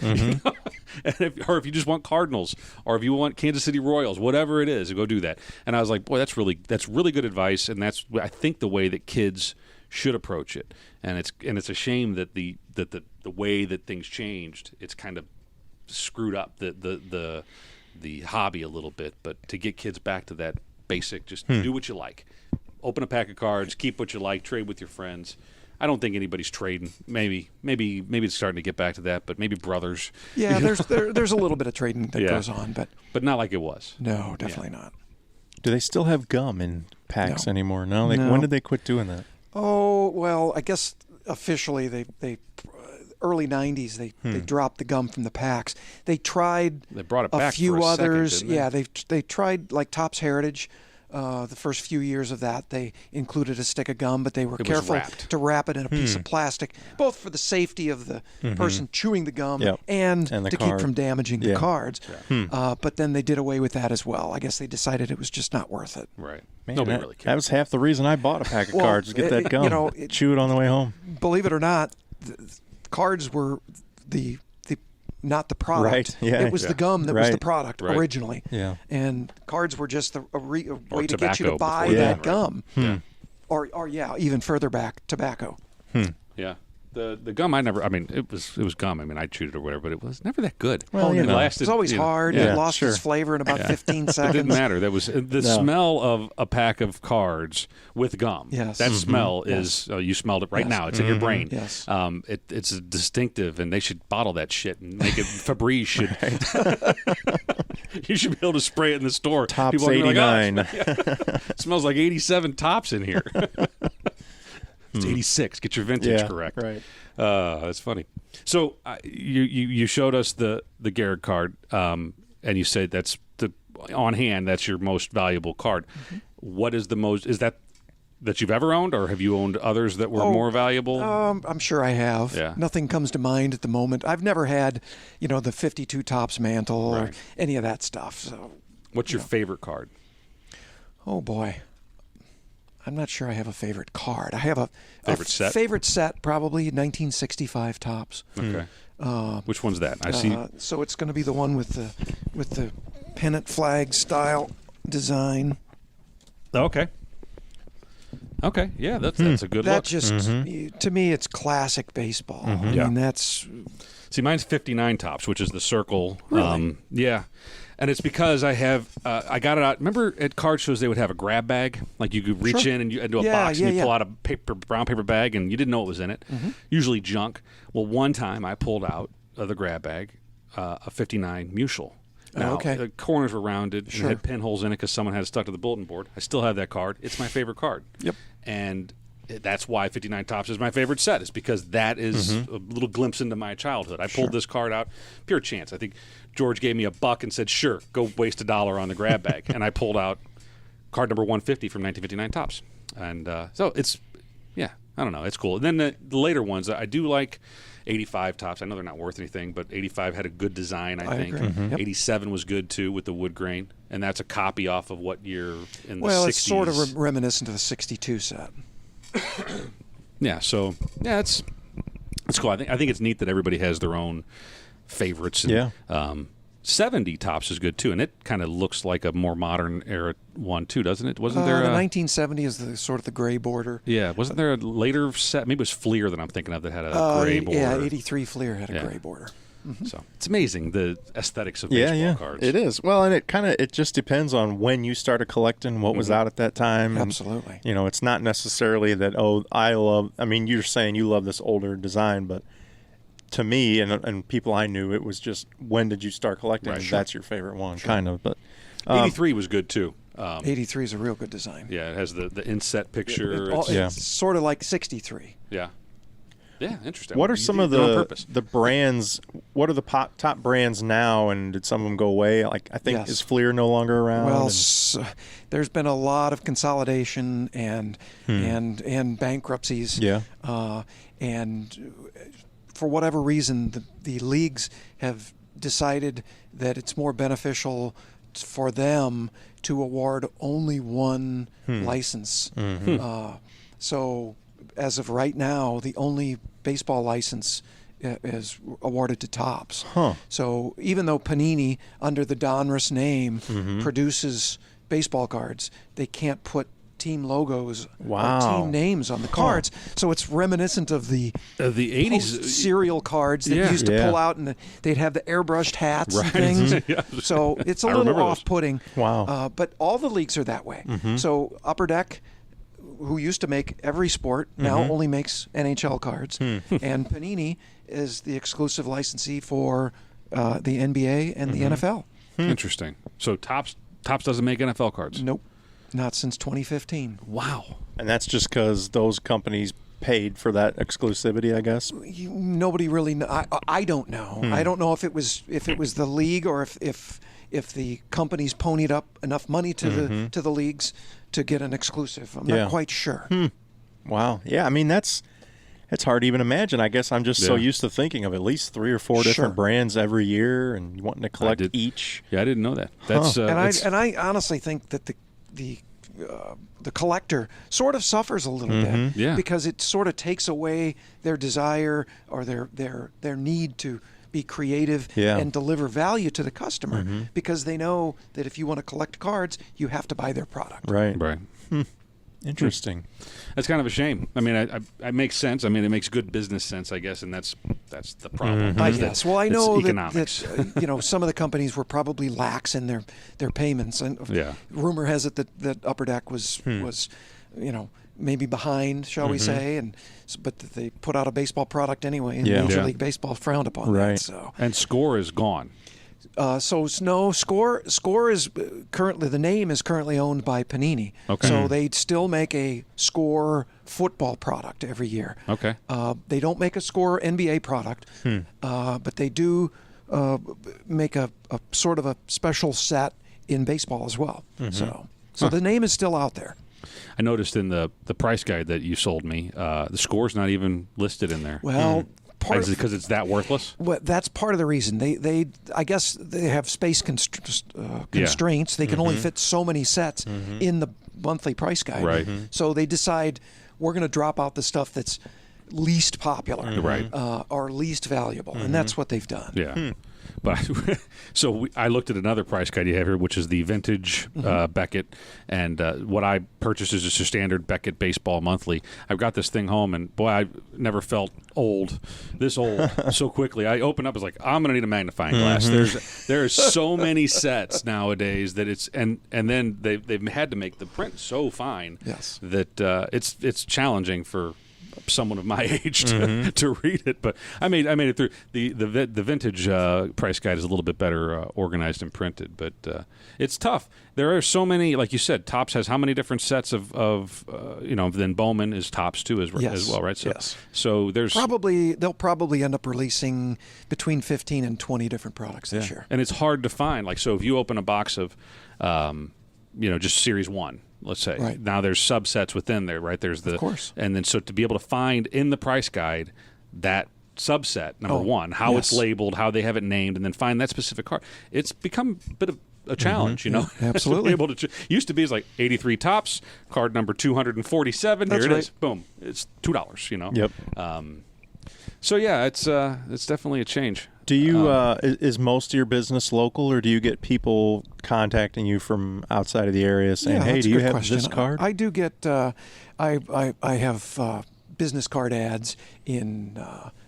Or if you just want Cardinals, or if you want Kansas City Royals, whatever it is, go do that. And I was like, boy, that's really good advice, and that's, I think, the way that kids should approach it. And it's a shame that the way that things changed, it's kind of screwed up the hobby a little bit. But to get kids back to that basic, just do what you like, open a pack of cards, keep what you like, trade with your friends. I don't think anybody's trading. Maybe it's starting to get back to that, but maybe brothers. Yeah, there's a little bit of trading that goes on, but not like it was. No, definitely not. Do they still have gum in packs anymore? No? No. When did they quit doing that? Oh, well, I guess officially they early 90s they dropped the gum from the packs. They tried They brought it back a few for a others. second, didn't they? They tried like Topps Heritage The first few years of that, they included a stick of gum, but they were careful wrapped. to wrap it in a piece of plastic, both for the safety of the person chewing the gum and the to card. keep from damaging the cards. Yeah. But then they did away with that as well. I guess they decided it was just not worth it. Right. Man, Nobody that, really cares. that was half the reason I bought a pack of Well, cards, to get that gum. you know, Chew it on the way home. Believe it or not, the cards were not the product. Right, yeah. It was the gum that was the Right. product Right. originally. Yeah. And cards were just a way to get you tobacco to buy before that that, right? gum. Or even further back, tobacco. Yeah. The gum, it was gum. I mean, I chewed it or whatever, but it was never that good. Well, you it know. lasted. It was always hard. Yeah, It lost sure. its flavor in about 15 It seconds. didn't matter. That was the smell of a pack of cards with gum. Yes. That smell is you smelled it right now. It's in your brain. Yes. It's distinctive, and they should bottle that shit and make it. Febreze should. You should be able to spray it in the store. Tops People are gonna be like, 89. it smells like 87 tops in here. It's 86. Get your vintage correct. Right. That's funny. So you showed us the Garrett card, and you said that's on hand. That's your most valuable card. What is the most? Is that you've ever owned, or have you owned others that were more valuable? I'm sure I have. Yeah. Nothing comes to mind at the moment. I've never had, the 52 tops mantle or Right. any of that stuff. So, What's your favorite card? oh boy, I'm not sure I have a favorite card. I have a Favorite set? Favorite set, probably 1965 tops. Okay. Which one's that? I see. So it's going to be the one with the pennant flag style design. Okay. Okay. Yeah, that's a good That look. just to me, it's classic baseball. I Yeah. mean, that's See, mine's 59 tops, which is the circle. Really? Yeah. And it's because I have, I got it out. Remember at card shows they would have a grab bag? Like you could reach in and into a box and you pull out a brown paper bag and you didn't know what was in it. Usually junk. Well, one time I pulled out of the grab bag a 59 Mutual. Now, the corners were rounded and had pinholes in it because someone had it stuck to the bulletin board. I still have that card. It's my favorite card. Yep. And that's why 59 tops is my favorite set, is because that is a little glimpse into my childhood. I pulled this card out, pure chance. I think George gave me $1 and said, sure, go waste $1 on the grab bag. And I pulled out card number 150 from 1959 tops. And so it's, I don't know, it's cool. And then the later ones, I do like 85 tops. I know they're not worth anything, but 85 had a good design, I think. agree. Yep. 87 was good, too, with the wood grain. And that's a copy off of what year in the 60s. well, it's sort of reminiscent of the 62 set. Yeah, so it's cool. I think it's neat that everybody has their own favorites. And, 70 tops is good too, and it kind of looks like a more modern era one too, doesn't it? Wasn't there The a 1970 is the sort of the gray border. Yeah, wasn't there a later set? Maybe it was Fleer that I'm thinking of that had a gray border. Yeah, 83 Fleer had a gray border. So it's amazing the aesthetics of baseball cards. It is. Well, and it just depends on when you started collecting, what was out at that time. And, Absolutely. it's not necessarily that, you're saying you love this older design, but to me and people I knew, it was just, when did you start collecting? Right, That's your favorite one, kind of. But 83 was good too. 83 is a real good design. Yeah, it has the inset picture. It's sort of like 63. Yeah. Yeah, interesting. What are You some did of it on purpose. the brands? What are the top brands now? And did some of them go away? Like, I think, is Fleer no longer around? Well, there's been a lot of consolidation and bankruptcies. Yeah. And for whatever reason, the leagues have decided that it's more beneficial for them to award only one license. So as of right now, the only baseball license is awarded to Topps. So even though Panini, under the Donruss name, produces baseball cards, they can't put team logos or team names on the cards. So it's reminiscent of the 80s cereal cards that you used to pull out, and they'd have the airbrushed hats and things. So it's a little off-putting. Wow. But all the leagues are that way. So Upper Deck, who used to make every sport, now only makes NHL cards. And Panini is the exclusive licensee for the NBA and the NFL. Interesting. So Topps doesn't make NFL cards? Nope. Not since 2015. Wow. And that's just because those companies paid for that exclusivity, I guess. Nobody really. I don't know. I don't know if it was the league or if if the companies ponied up enough money to the leagues to get an exclusive. I'm not quite sure. Wow. Yeah, I mean, it's hard to even imagine. I guess I'm just so used to thinking of at least 3 or 4 different brands every year and wanting to collect each. Yeah, I didn't know that. That's and I honestly think that the collector sort of suffers a little bit because it sort of takes away their desire or their need to be creative and deliver value to the customer because they know that if you want to collect cards, you have to buy their product. Right. Interesting. That's kind of a shame. I mean, it makes sense. I mean, it makes good business sense, I guess, and that's the problem. I guess. Well, I know that some of the companies were probably lax in their payments, and rumor has it that Upper Deck was maybe behind, shall we say, but they put out a baseball product anyway, and Major League Baseball frowned upon that. So. And Score is gone. Score is currently, the name is currently owned by Panini. Okay. So they still make a Score football product every year. Okay. They don't make a Score NBA product, but they do make a sort of a special set in baseball as well. So the name is still out there. I noticed in the price guide that you sold me, the Score's not even listed in there. Well. Because it's that worthless? Well, that's part of the reason. They I guess they have space constraints. They can only fit so many sets in the monthly price guide. Right. So they decide we're going to drop out the stuff that's least popular, or least valuable, and that's what they've done. Yeah. But I looked at another price guide you have here, which is the vintage Beckett, and what I purchased is just a standard Beckett baseball monthly. I've got this thing home, and boy, I never felt this old so quickly. I opened up, I was like, I'm going to need a magnifying glass. There's so many sets nowadays that it's and then they've had to make the print so fine that it's challenging for someone of my age to read it, but I made it through. The vintage price guide is a little bit better organized and printed, but it's tough. There are so many, like you said. Topps has how many different sets of then Bowman is Topps too as well, right? So, so there's they'll probably end up releasing between 15 and 20 different products this year, and it's hard to find. Like, so if you open a box of just Series 1. Let's say. Right. Now there's subsets within there, right? There's of course. And then so to be able to find in the price guide that subset, number one, how it's labeled, how they have it named, and then find that specific card, it's become a bit of a challenge, Absolutely. Able to used to be it's like 83 Topps, card number 247. That's here it right. is. Boom. It's $2, Yep. So yeah, it's definitely a change. Do you is most of your business local, or do you get people contacting you from outside of the area saying, "Hey, do you have this card?" I do get. I have business card ads in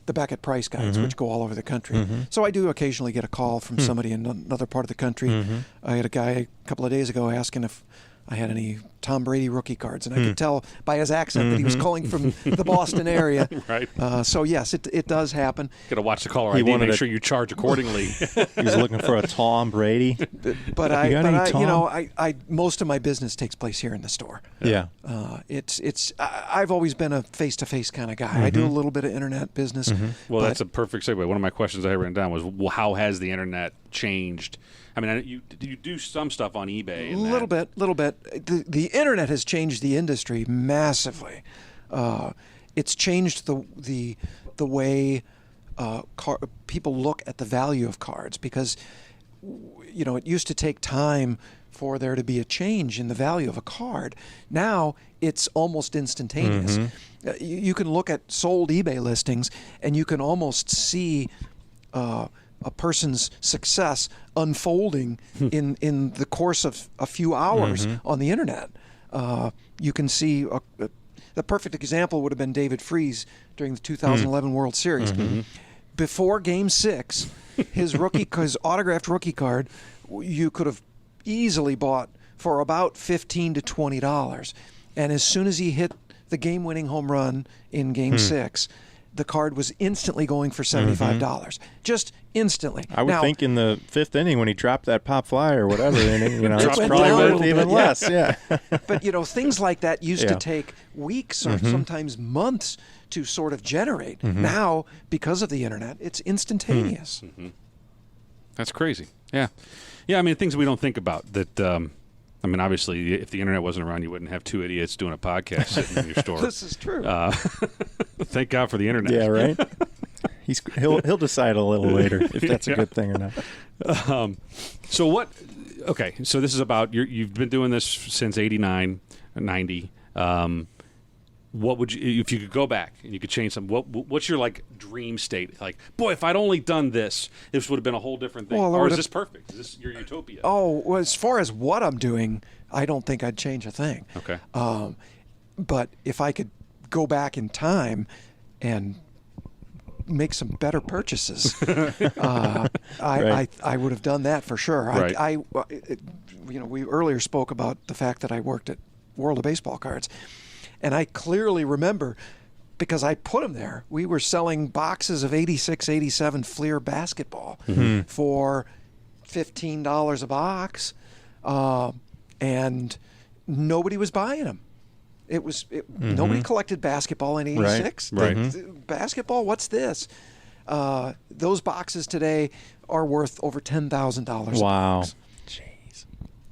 the Beckett Price guides, which go all over the country. So I do occasionally get a call from somebody in another part of the country. I had a guy a couple of days ago asking if I had any Tom Brady rookie cards, and I could tell by his accent that he was calling from the Boston area. Right. So yes, it does happen. Got to watch the caller ID, make sure you charge accordingly. He was looking for a Tom Brady. But most of my business takes place here in the store. Yeah. I've always been a face-to-face kind of guy. I do a little bit of internet business. Well, that's a perfect segue. One of my questions I had written down was, well, how has the internet changed? I mean, you do some stuff on eBay. Little bit. The internet has changed the industry massively. It's changed the way people look at the value of cards, because it used to take time for there to be a change in the value of a card. Now it's almost instantaneous. You can look at sold eBay listings and you can almost see a person's success unfolding in the course of a few hours on the internet. You can see the perfect example would have been David Freese during the 2011 World Series. Before Game 6, his autographed rookie card you could have easily bought for about $15 to $20. And as soon as he hit the game-winning home run in Game 6, the card was instantly going for $75. Just instantly. I would think in the 5th inning when he dropped that pop fly or whatever inning, it's went probably down a worth even bit, less. Yeah. But things like that used to take weeks or sometimes months to sort of generate. Now, because of the internet, it's instantaneous. That's crazy. Yeah. I mean, things we don't think about that. I mean, obviously, if the internet wasn't around, you wouldn't have two idiots doing a podcast sitting in your store. This is true. Thank God for the internet. Yeah, right. He'll decide a little later if that's a good thing or not. So what? Okay, so this is about you've been doing this since '89, '90. What would you, if you could go back and you could change something? What's your like dream state? Like, boy, if I'd only done this would have been a whole different thing. Well, or is this perfect? Is this your utopia? Oh, well, as far as what I'm doing, I don't think I'd change a thing. Okay. But if I could go back in time and make some better purchases, I would have done that for sure. Right. We earlier spoke about the fact that I worked at World of Baseball Cards. And I clearly remember, because I put them there, we were selling boxes of 86, 87 Fleer basketball for $15 a box, and nobody was buying them. Nobody collected basketball in 86. Right. Basketball, what's this? Those boxes today are worth over $10,000. Wow. Jeez.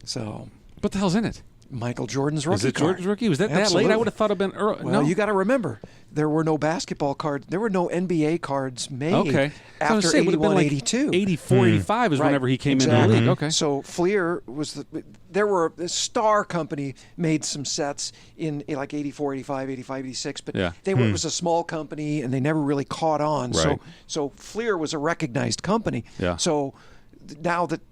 So, what the hell's in it? Michael Jordan's rookie Is it card. Jordan's rookie? Was that Absolutely. late? I would have thought it'd been early. Well, No. you got to remember, there were no basketball cards. There were no NBA cards made after 81, like 82. 84, 85 is Right. whenever he came Exactly. into the league. Okay. So Fleer was the Star Company made some sets in like 84, 85, 85, 86, but Yeah. it was a small company and they never really caught on. Right. So Fleer was a recognized company. Yeah. So now that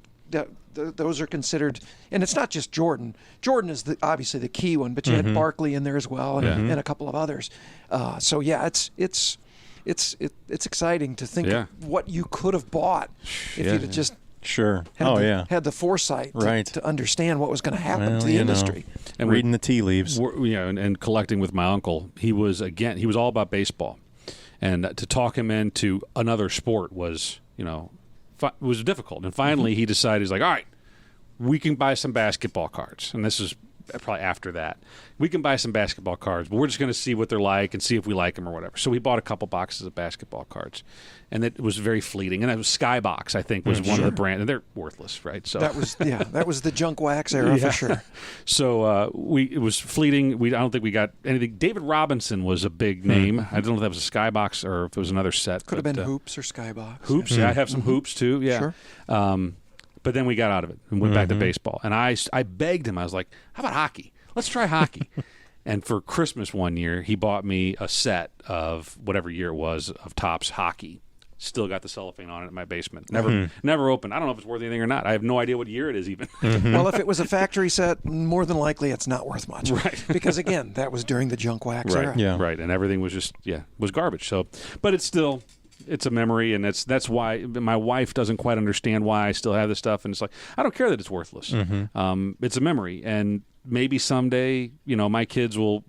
those are considered, and it's not just Jordan. Jordan is obviously the key one, but you had Barkley in there as well, and a couple of others. So yeah, it's exciting to think of what you could have bought if you'd have just had the foresight to understand what was going to happen to the industry. And reading the tea leaves. And collecting with my uncle. He was all about baseball, and to talk him into another sport was was difficult. And finally he decided, he's like, all right, we can buy some basketball cards. And this is probably after that. We can buy some basketball cards, but we're just going to see what they're like and see if we like them or whatever. So we bought a couple boxes of basketball cards, and it was very fleeting. And that was Skybox, I think, was one of the brands, and they're worthless, right? So that was the junk wax era for sure. So it was fleeting. I don't think we got anything. David Robinson was a big name. I don't know if that was a Skybox or if it was another set. Could have been Hoops or Skybox. Hoops, yeah. I have some Hoops too. Yeah. Sure. But then we got out of it and went back to baseball. And I begged him. I was like, how about hockey? Let's try hockey. And for Christmas one year, he bought me a set of whatever year it was of Topps hockey. Still got the cellophane on it in my basement. Never opened. I don't know if it's worth anything or not. I have no idea what year it is even. Well, if it was a factory set, more than likely it's not worth much. Right. Because, again, that was during the junk wax era. Yeah. Right. And everything was just, was garbage. So, but it's still... It's a memory, and that's why my wife doesn't quite understand why I still have this stuff. And it's like, I don't care that it's worthless. It's a memory, and maybe someday, my kids will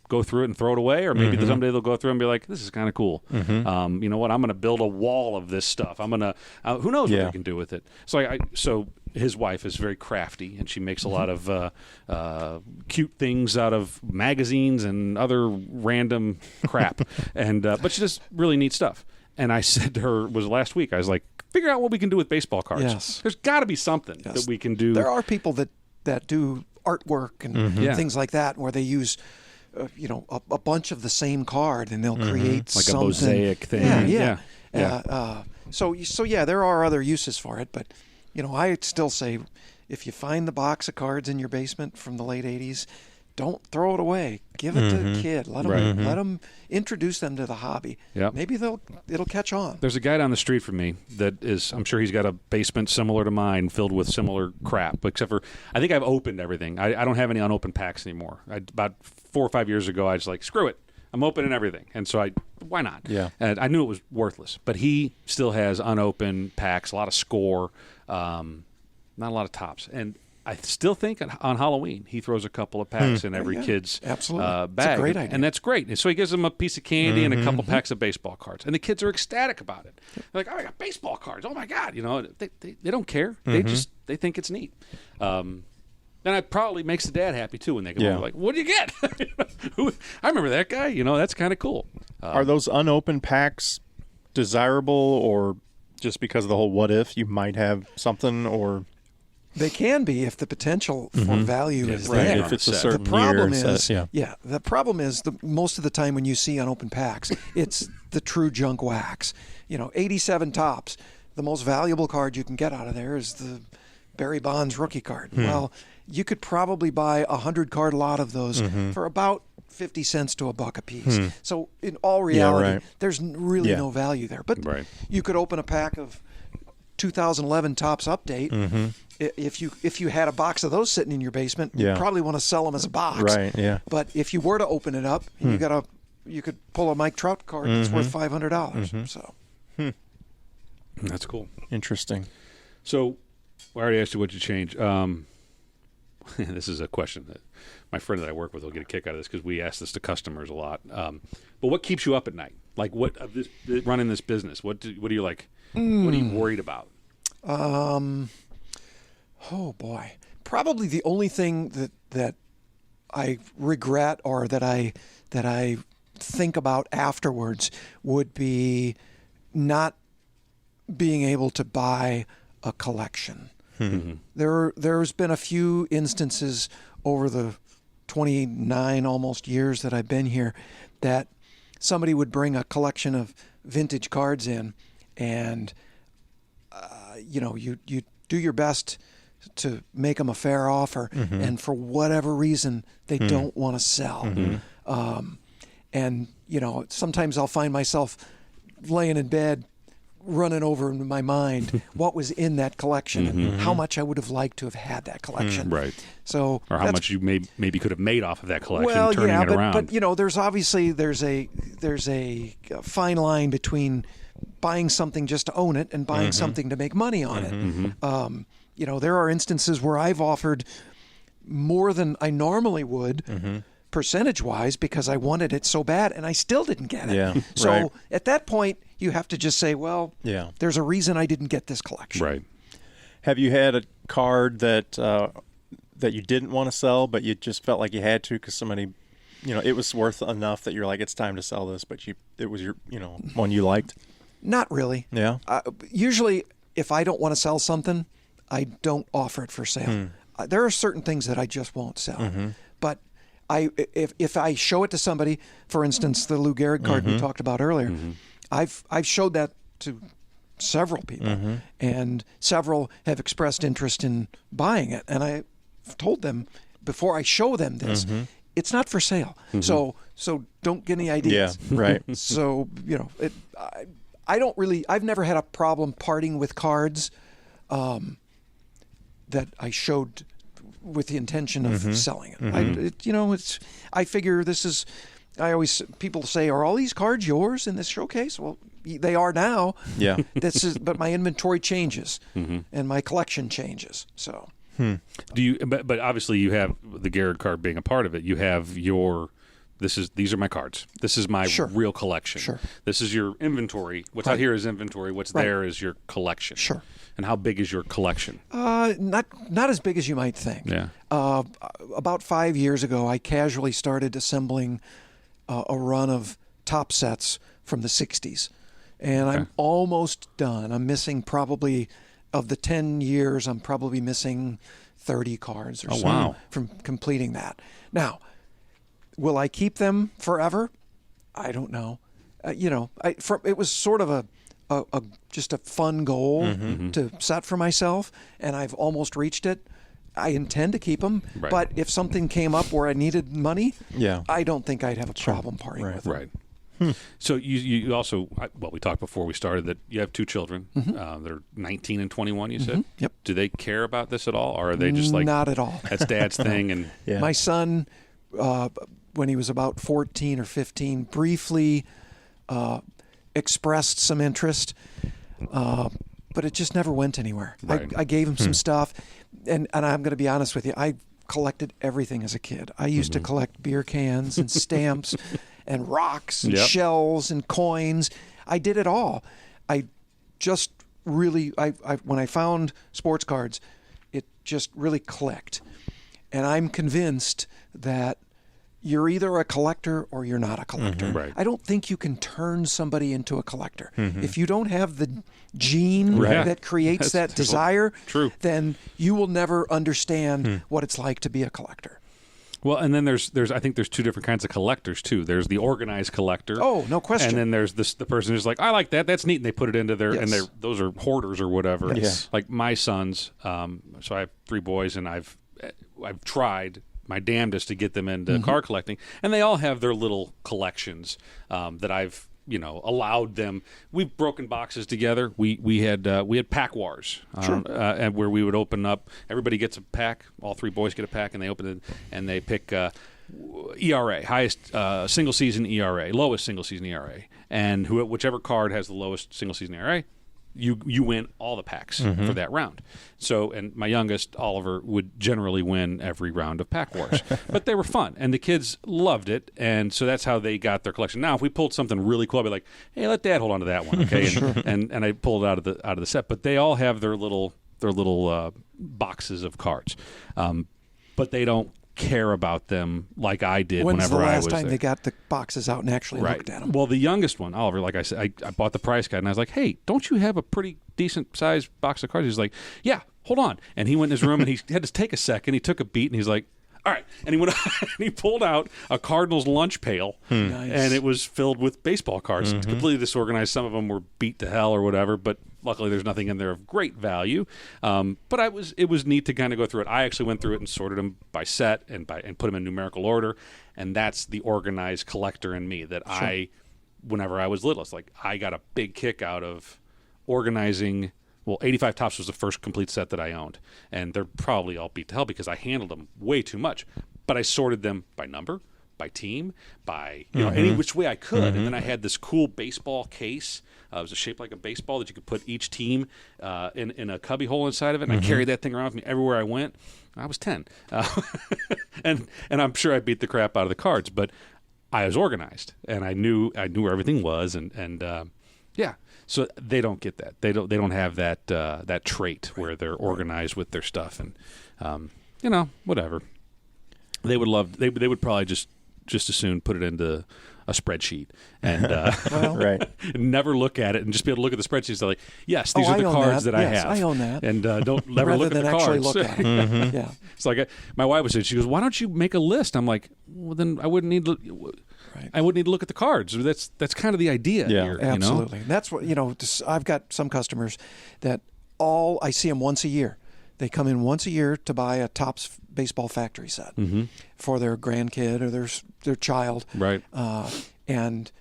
go through it and throw it away, or maybe someday they'll go through it and be like, this is kind of cool. You know what? I'm going to build a wall of this stuff. I'm going to, who knows what we can do with it. So so his wife is very crafty, and she makes a lot of cute things out of magazines and other random crap, and but she does really neat stuff. And I said to her, was last week, I was like, figure out what we can do with baseball cards. Yes. There's got to be something that we can do. There are people that do artwork and things like that where they use, a bunch of the same card and they'll create like something. a mosaic thing. Yeah. So there are other uses for it. But, I still say if you find the box of cards in your basement from the late 80s, don't throw it away. Give it to a kid. Let them introduce them to the hobby. Yep. Maybe it'll catch on. There's a guy down the street from me that is, I'm sure he's got a basement similar to mine filled with similar crap, except for I think I've opened everything. I don't have any unopened packs anymore. About 4 or 5 years ago, I was like, screw it. I'm opening everything. And so why not? Yeah. And I knew it was worthless. But he still has unopened packs, a lot of Score, not a lot of Topps. And I still think on Halloween he throws a couple of packs in every kid's bag. It's a great idea. And that's great. And so he gives them a piece of candy and a couple packs of baseball cards. And the kids are ecstatic about it. They're like, oh, I got baseball cards. Oh, my God. They don't care. They think it's neat. And it probably makes the dad happy, too, when they go like, what do you get? I remember that guy. That's kind of cool. Are those unopened packs desirable or Just because of the whole what if you might have something, or They can be if the potential for value is right, there. if it's a certain The problem year, is, yeah. the problem is most of the time when you see on open packs, it's the true junk wax. 87 tops. The most valuable card you can get out of there is the Barry Bonds rookie card. Well, you could probably buy a 100-card lot of those for about 50 cents to $1 a piece. So in all reality, there's really no value there. But you could open a pack of 2011 Topps Update. If you had a box of those sitting in your basement, you probably want to sell them as a box. Right. Yeah. But if you were to open it up, you could pull a Mike Trout card that's worth $500. So That's cool. Interesting. So I already asked you what you change. This is a question that my friend that I work with will get a kick out of this because we ask this to customers a lot. But what keeps you up at night? Like running this business? What do you like? What are you worried about? Oh boy, probably the only thing that I regret or that I think about afterwards would be not being able to buy a collection. There's been a few instances over the 29 almost years that I've been here that somebody would bring a collection of vintage cards in, and you do your best to make them a fair offer, and for whatever reason they don't want to sell. And sometimes I'll find myself laying in bed running over in my mind what was in that collection and how much I would have liked to have had that collection. Right. So or how much you maybe could have made off of that collection, well, turning it around. But there's a fine line between buying something just to own it and buying something to make money on it. There are instances where I've offered more than I normally would, percentage-wise, because I wanted it so bad, and I still didn't get it. Yeah, so at that point, you have to just say, well, there's a reason I didn't get this collection. Right. Have you had a card that you didn't want to sell, but you just felt like you had to because somebody, it was worth enough that you're like, it's time to sell this, but it was your, one you liked? Not really. Yeah. Usually, if I don't want to sell something, I don't offer it for sale. There are certain things that I just won't sell. But if I show it to somebody, for instance, the Lou Gehrig card we talked about earlier, I've showed that to several people, and several have expressed interest in buying it. And I've told them before I show them this, it's not for sale. So don't get any ideas. Yeah, right. So I've never had a problem parting with cards that I showed with the intention of selling it. I figure this is. People say, are all these cards yours in this showcase? Well, they are now. Yeah. But my inventory changes and my collection changes. So. Do you? But obviously, you have the Gehrig card being a part of it. You have your. These are my cards. This is my real collection. Sure. This is your inventory. What's out here is inventory. What's there is your collection. Sure. And how big is your collection? Not as big as you might think. Yeah. About 5 years ago, I casually started assembling a run of top sets from the 60s. And I'm almost done. I'm missing probably, of the 10 years, I'm probably missing 30 cards or so from completing that. Now, will I keep them forever? I don't know. It was sort of just a fun goal to set for myself, and I've almost reached it. I intend to keep them, but if something came up where I needed money, I don't think I'd have a problem parting with them. Right. So you also, we talked before we started that you have two children. They're 19 and 21, you said? Yep. Do they care about this at all, or are they just like... Not at all. That's Dad's thing? And My son, when he was about 14 or 15, briefly expressed some interest, but it just never went anywhere. Right. I gave him some stuff, and I'm going to be honest with you, I collected everything as a kid. I used to collect beer cans and stamps and rocks and shells and coins. I did it all. I just really, when I found sports cards, it just really clicked. And I'm convinced that you're either a collector or you're not a collector. Right. I don't think you can turn somebody into a collector. If you don't have the gene that creates that desire, then you will never understand what it's like to be a collector. Well, and then there's I think there's two different kinds of collectors too. There's the organized collector. Oh, no question. And then there's the person who's like, I like that. That's neat. And they put it into their and those are hoarders or whatever. Yes. Like my sons. So I have 3 boys, and I've tried my damnedest to get them into card collecting, and they all have their little collections that I've allowed them. We've broken boxes together. We had pack wars, and where we would open up. Everybody gets a pack. All 3 boys get a pack, and they open it and they pick ERA, highest single season ERA, lowest single season ERA, and whichever card has the lowest single season ERA. You win all the packs for that round. So, and my youngest, Oliver, would generally win every round of Pack Wars. But they were fun, and the kids loved it, and so that's how they got their collection. Now, if we pulled something really cool, I'd be like, hey, let Dad hold on to that one, okay? And I pulled it out of the set. But they all have their little boxes of cards. But they don't care about them like I did whenever I was there. When's the last time they got the boxes out and actually looked at them? Well, the youngest one, Oliver, like I said, I bought the price guide, and I was like, hey, don't you have a pretty decent-sized box of cards? He's like, yeah, hold on. And he went in his room, and he had to take a second. He took a beat, and he's like, all right. And he went and he pulled out a Cardinals lunch pail, and it was filled with baseball cards. Completely disorganized. Some of them were beat to hell or whatever, but luckily there's nothing in there of great value. But it was neat to kind of go through it. I actually went through it and sorted them by set and put them in numerical order, and that's the organized collector in me that whenever I was little, it's like I got a big kick out of organizing. Well, 85 Topps was the first complete set that I owned, and they're probably all beat to hell because I handled them way too much. But I sorted them by number, by team, by any which way I could, and then I had this cool baseball case. It was shaped like a baseball that you could put each team in a cubby hole inside of it, and I carried that thing around with me everywhere I went. I was 10, and I'm sure I beat the crap out of the cards, but I was organized, and I knew where everything was, and yeah. So they don't get that. They don't have that trait where they're organized with their stuff, and whatever. They would probably just as soon put it into a spreadsheet and never look at it and just be able to look at the spreadsheets. They're like, yes, these are the cards that I have. I own that. And don't never look at the cards. Look at it. Yeah. It's like my wife would say, she goes, why don't you make a list? I'm like, well, then I wouldn't need to. Right. I wouldn't need to look at the cards. That's kind of the idea here. Absolutely. That's what I've got some customers that I see them once a year. They come in once a year to buy a Topps baseball factory set for their grandkid or their child. Right. And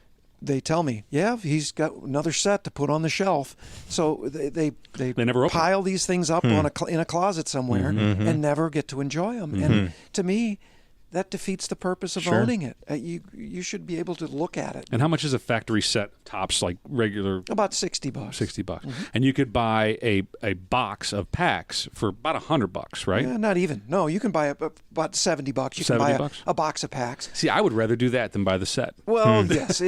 they tell me, he's got another set to put on the shelf. So they never pile these things up in a closet somewhere and never get to enjoy them. And to me, that defeats the purpose of owning it. You should be able to look at it. And how much is a factory set Topps, like regular? About $60. $60. And you could buy a box of packs for about $100, right? Yeah, not even. No, you can buy about $70. You can buy a box of packs. See, I would rather do that than buy the set. Well, yes.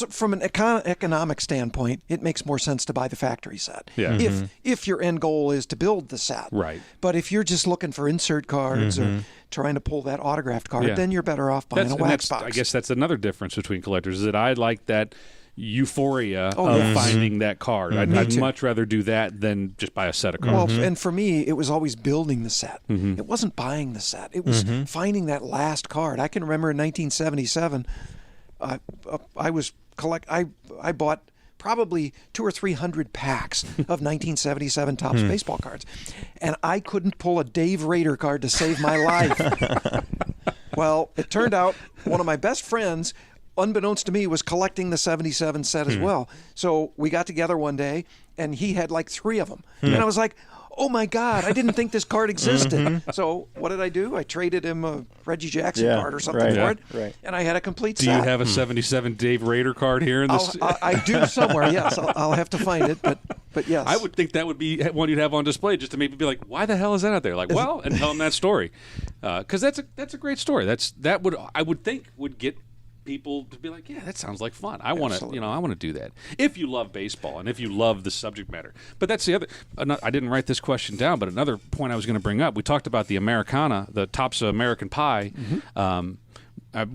From an economic standpoint, it makes more sense to buy the factory set. Yeah. If your end goal is to build the set. Right. But if you're just looking for insert cards or trying to pull that autographed card, then you're better off buying a wax box. I guess that's another difference between collectors, is that I like that euphoria of finding that card. I'd much rather do that than just buy a set of cards. Well, and for me, it was always building the set. It wasn't buying the set. It was finding that last card. I can remember in 1977, I bought probably 200 or 300 packs of 1977 Topps baseball cards, and I couldn't pull a Dave Rader card to save my life. Well, it turned out one of my best friends, unbeknownst to me, was collecting the 77 set as well. So we got together one day, and he had like 3 of them. And I was like, oh my God, I didn't think this card existed. So what did I do? I traded him a Reggie Jackson card or something for it. Right. And I had a complete set. Do you have a 77 Dave Rader card here in this? I do somewhere, yes. I'll have to find it, but yes. I would think that would be one you'd have on display just to maybe be like, why the hell is that out there? Like, well, and tell them that story. Because that's a great story. I would think would get people to be like, yeah, that sounds like fun. I want to do that. If you love baseball and if you love the subject matter. But that's the other. I didn't write this question down, but another point I was going to bring up. We talked about the Americana, the Topps American Pie.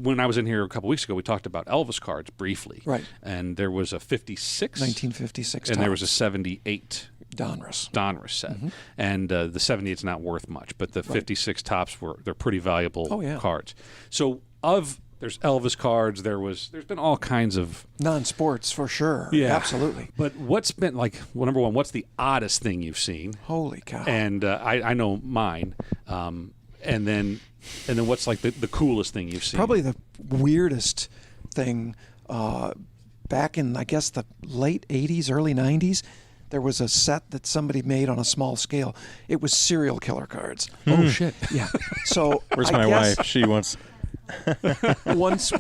when I was in here a couple weeks ago, we talked about Elvis cards briefly. Right. And there was a 56. 1956 And there was a 78. Donruss set. And the 78's not worth much, but the 56 tops they're pretty valuable cards. So there's Elvis cards. There's been all kinds of non-sports for sure. Yeah, absolutely. But what's been number one? What's the oddest thing you've seen? Holy cow! And I know mine. And then what's like the coolest thing you've seen? Probably the weirdest thing. Back in I guess the late '80s, early '90s. There was a set that somebody made on a small scale. It was serial killer cards. Oh shit! Yeah. So where's my wife? She wants. once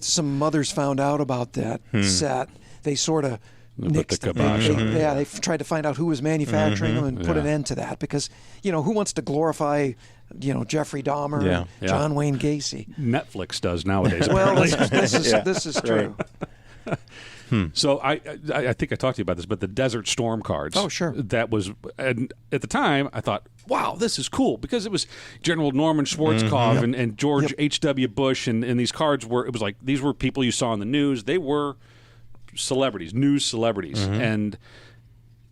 some mothers found out about that set, they sort of nixed it. They tried to find out who was manufacturing them and put an end to that because who wants to glorify Jeffrey Dahmer, and John Wayne Gacy? Netflix does nowadays. Well, this is true. Right. So I think I talked to you about this, but the Desert Storm cards. Oh, sure. That was, and at the time, I thought, wow, this is cool because it was General Norman Schwarzkopf and George H.W. Bush, and these cards it was like these were people you saw in the news. They were celebrities, news celebrities, and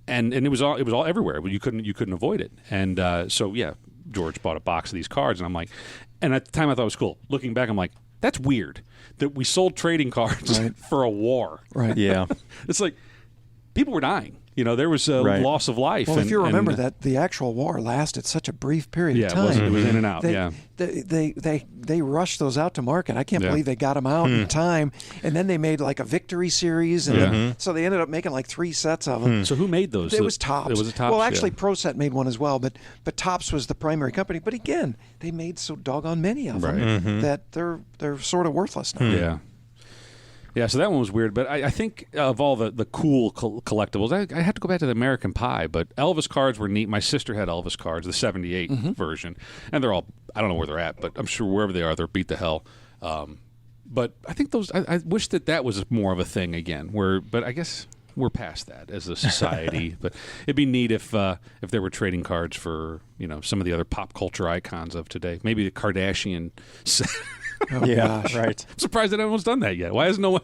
it was all everywhere. You couldn't avoid it. And so George bought a box of these cards, and I'm like, and at the time I thought it was cool. Looking back, I'm like, that's weird that we sold trading cards for a war. Right. Yeah. It's like people were dying. There was a loss of life. Well, if you remember that the actual war lasted such a brief period of time. It was in and out. They rushed those out to market. I can't believe they got them out in time. And then they made like a victory series. And so they ended up making like 3 sets of them. So who made those? It was Topps. It was a Topps. Well, actually, ProSet made one as well. But Topps was the primary company. But again, they made so doggone many of them that they're sort of worthless now. Yeah. Yeah, so that one was weird, but I think of all the cool collectibles, I had to go back to the American Pie, but Elvis cards were neat. My sister had Elvis cards, the 78 version, and they're all, I don't know where they're at, but I'm sure wherever they are, they're beat to hell. But I think I wish that was more of a thing again, but I guess we're past that as a society. But it'd be neat if there were trading cards for some of the other pop culture icons of today. Maybe the Kardashian set. Oh, gosh. Right. I'm surprised that anyone's done that yet. Why has no one?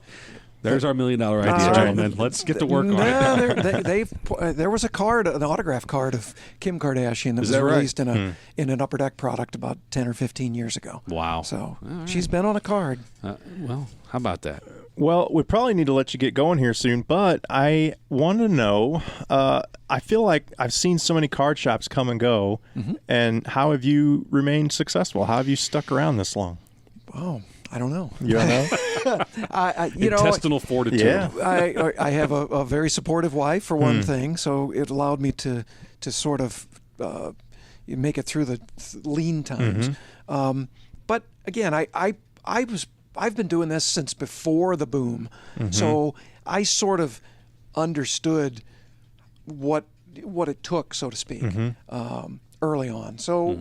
There's our $1 million idea, gentlemen. Let's get to work on it. There was an autograph card of Kim Kardashian that was released in an Upper Deck product about 10 or 15 years ago. Wow. So she's been on a card. Well, how about that? Well, we probably need to let you get going here soon, but I want to know, I feel like I've seen so many card shops come and go, and how have you remained successful? How have you stuck around this long? Oh, I don't know. You don't know? Intestinal fortitude. Yeah. I have a very supportive wife, for one thing, so it allowed me to sort of make it through the lean times. But again, I've been doing this since before the boom, so I sort of understood what it took, so to speak, early on. So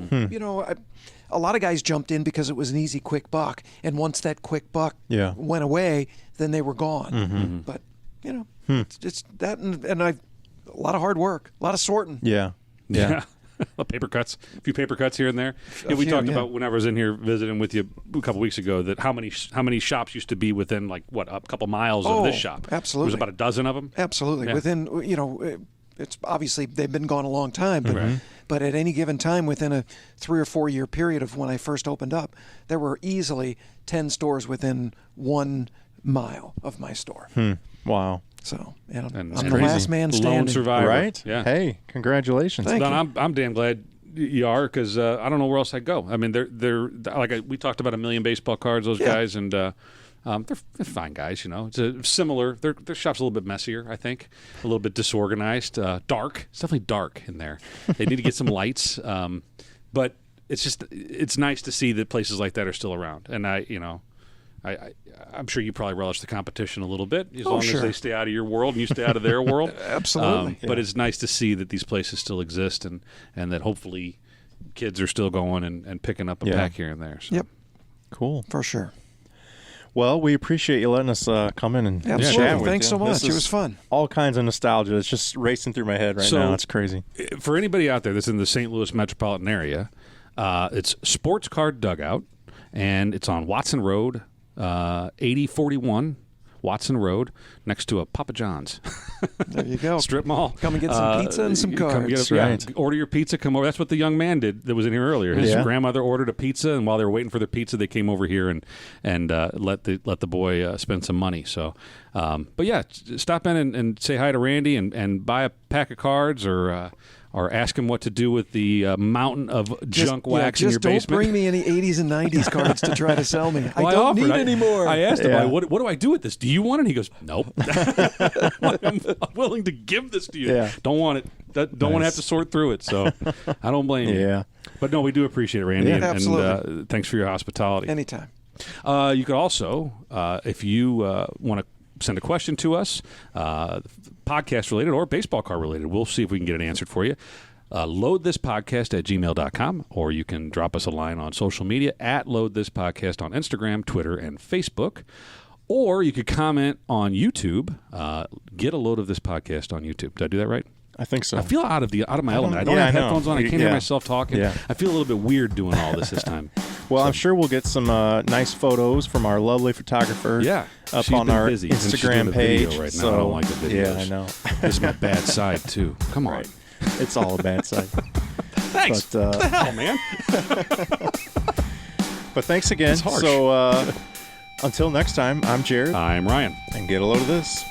a lot of guys jumped in because it was an easy, quick buck, and once that quick buck went away, then they were gone. But it's that, and a lot of hard work, a lot of sorting. Yeah. Paper cuts, a few paper cuts here and there. We talked about when I was in here visiting with you a couple weeks ago that how many shops used to be within a couple miles of this shop. Absolutely, there was about a dozen of them. Absolutely, within it's obviously they've been gone a long time, but at any given time within a 3 or 4 year period of when I first opened up, there were easily 10 stores within 1 mile of my store. Wow. So, I'm the last man standing. Lone survivor. Right? Yeah. Hey, congratulations. Thank you. I'm damn glad you are, because I don't know where else I'd go. I mean, they're we talked about 1 million baseball cards, those guys, and they're fine guys. It's similar. Their shop's a little bit messier, I think, a little bit disorganized, dark. It's definitely dark in there. They need to get some lights, but it's nice to see that places like that are still around. And I'm sure you probably relish the competition a little bit, as long as they stay out of your world and you stay out of their world. Absolutely. But it's nice to see that these places still exist, and that hopefully kids are still going and picking up a pack here and there. So. Yep. Cool. For sure. Well, we appreciate you letting us come in and Absolutely. chat with Thanks you. so much. It was fun. All kinds of nostalgia. It's just racing through my head right now. It's crazy. For anybody out there that's in the St. Louis metropolitan area, it's Sports Card Dugout. and it's on Watson Road, 8041 Watson Road, next to a Papa John's. There you go. Strip mall. Come and get some pizza and some cards. Order your pizza, come over. That's what the young man did that was in here earlier. His grandmother ordered a pizza, and while they were waiting for their pizza, they came over here and let the boy spend some money. So, but yeah, stop in and say hi to Randy and buy a pack of cards or ask him what to do with the mountain of junk wax in your basement. Just don't bring me any 80s and 90s cards to try to sell me. Well, I don't need any more. I asked him, what do I do with this? Do you want it? And he goes, nope. I'm willing to give this to you. Yeah. Don't want it. Don't want to have to sort through it. So I don't blame you. Yeah. But no, we do appreciate it, Randy. Yeah, absolutely. And thanks for your hospitality. Anytime. You could also, if you want to send a question to us, podcast related or baseball card related. We'll see if we can get it answered for you. Loadthispodcast@gmail.com, or you can drop us a line on social media at loadthispodcast on Instagram, Twitter, and Facebook. Or you could comment on YouTube. Get a load of this podcast on YouTube. Did I do that right? I think so. I feel out of my element. I don't have headphones on. I can't hear myself talking. Yeah. I feel a little bit weird doing all this time. Well, I'm sure we'll get some nice photos from our lovely photographer. Yeah, up on our Instagram page right now. I don't like the videos. Yeah, I know. This is my bad side too. Come on, right. It's all a bad side. Thanks. But, what the hell, man? But thanks again. It's harsh. So until next time, I'm Jared. I'm Ryan. And get a load of this.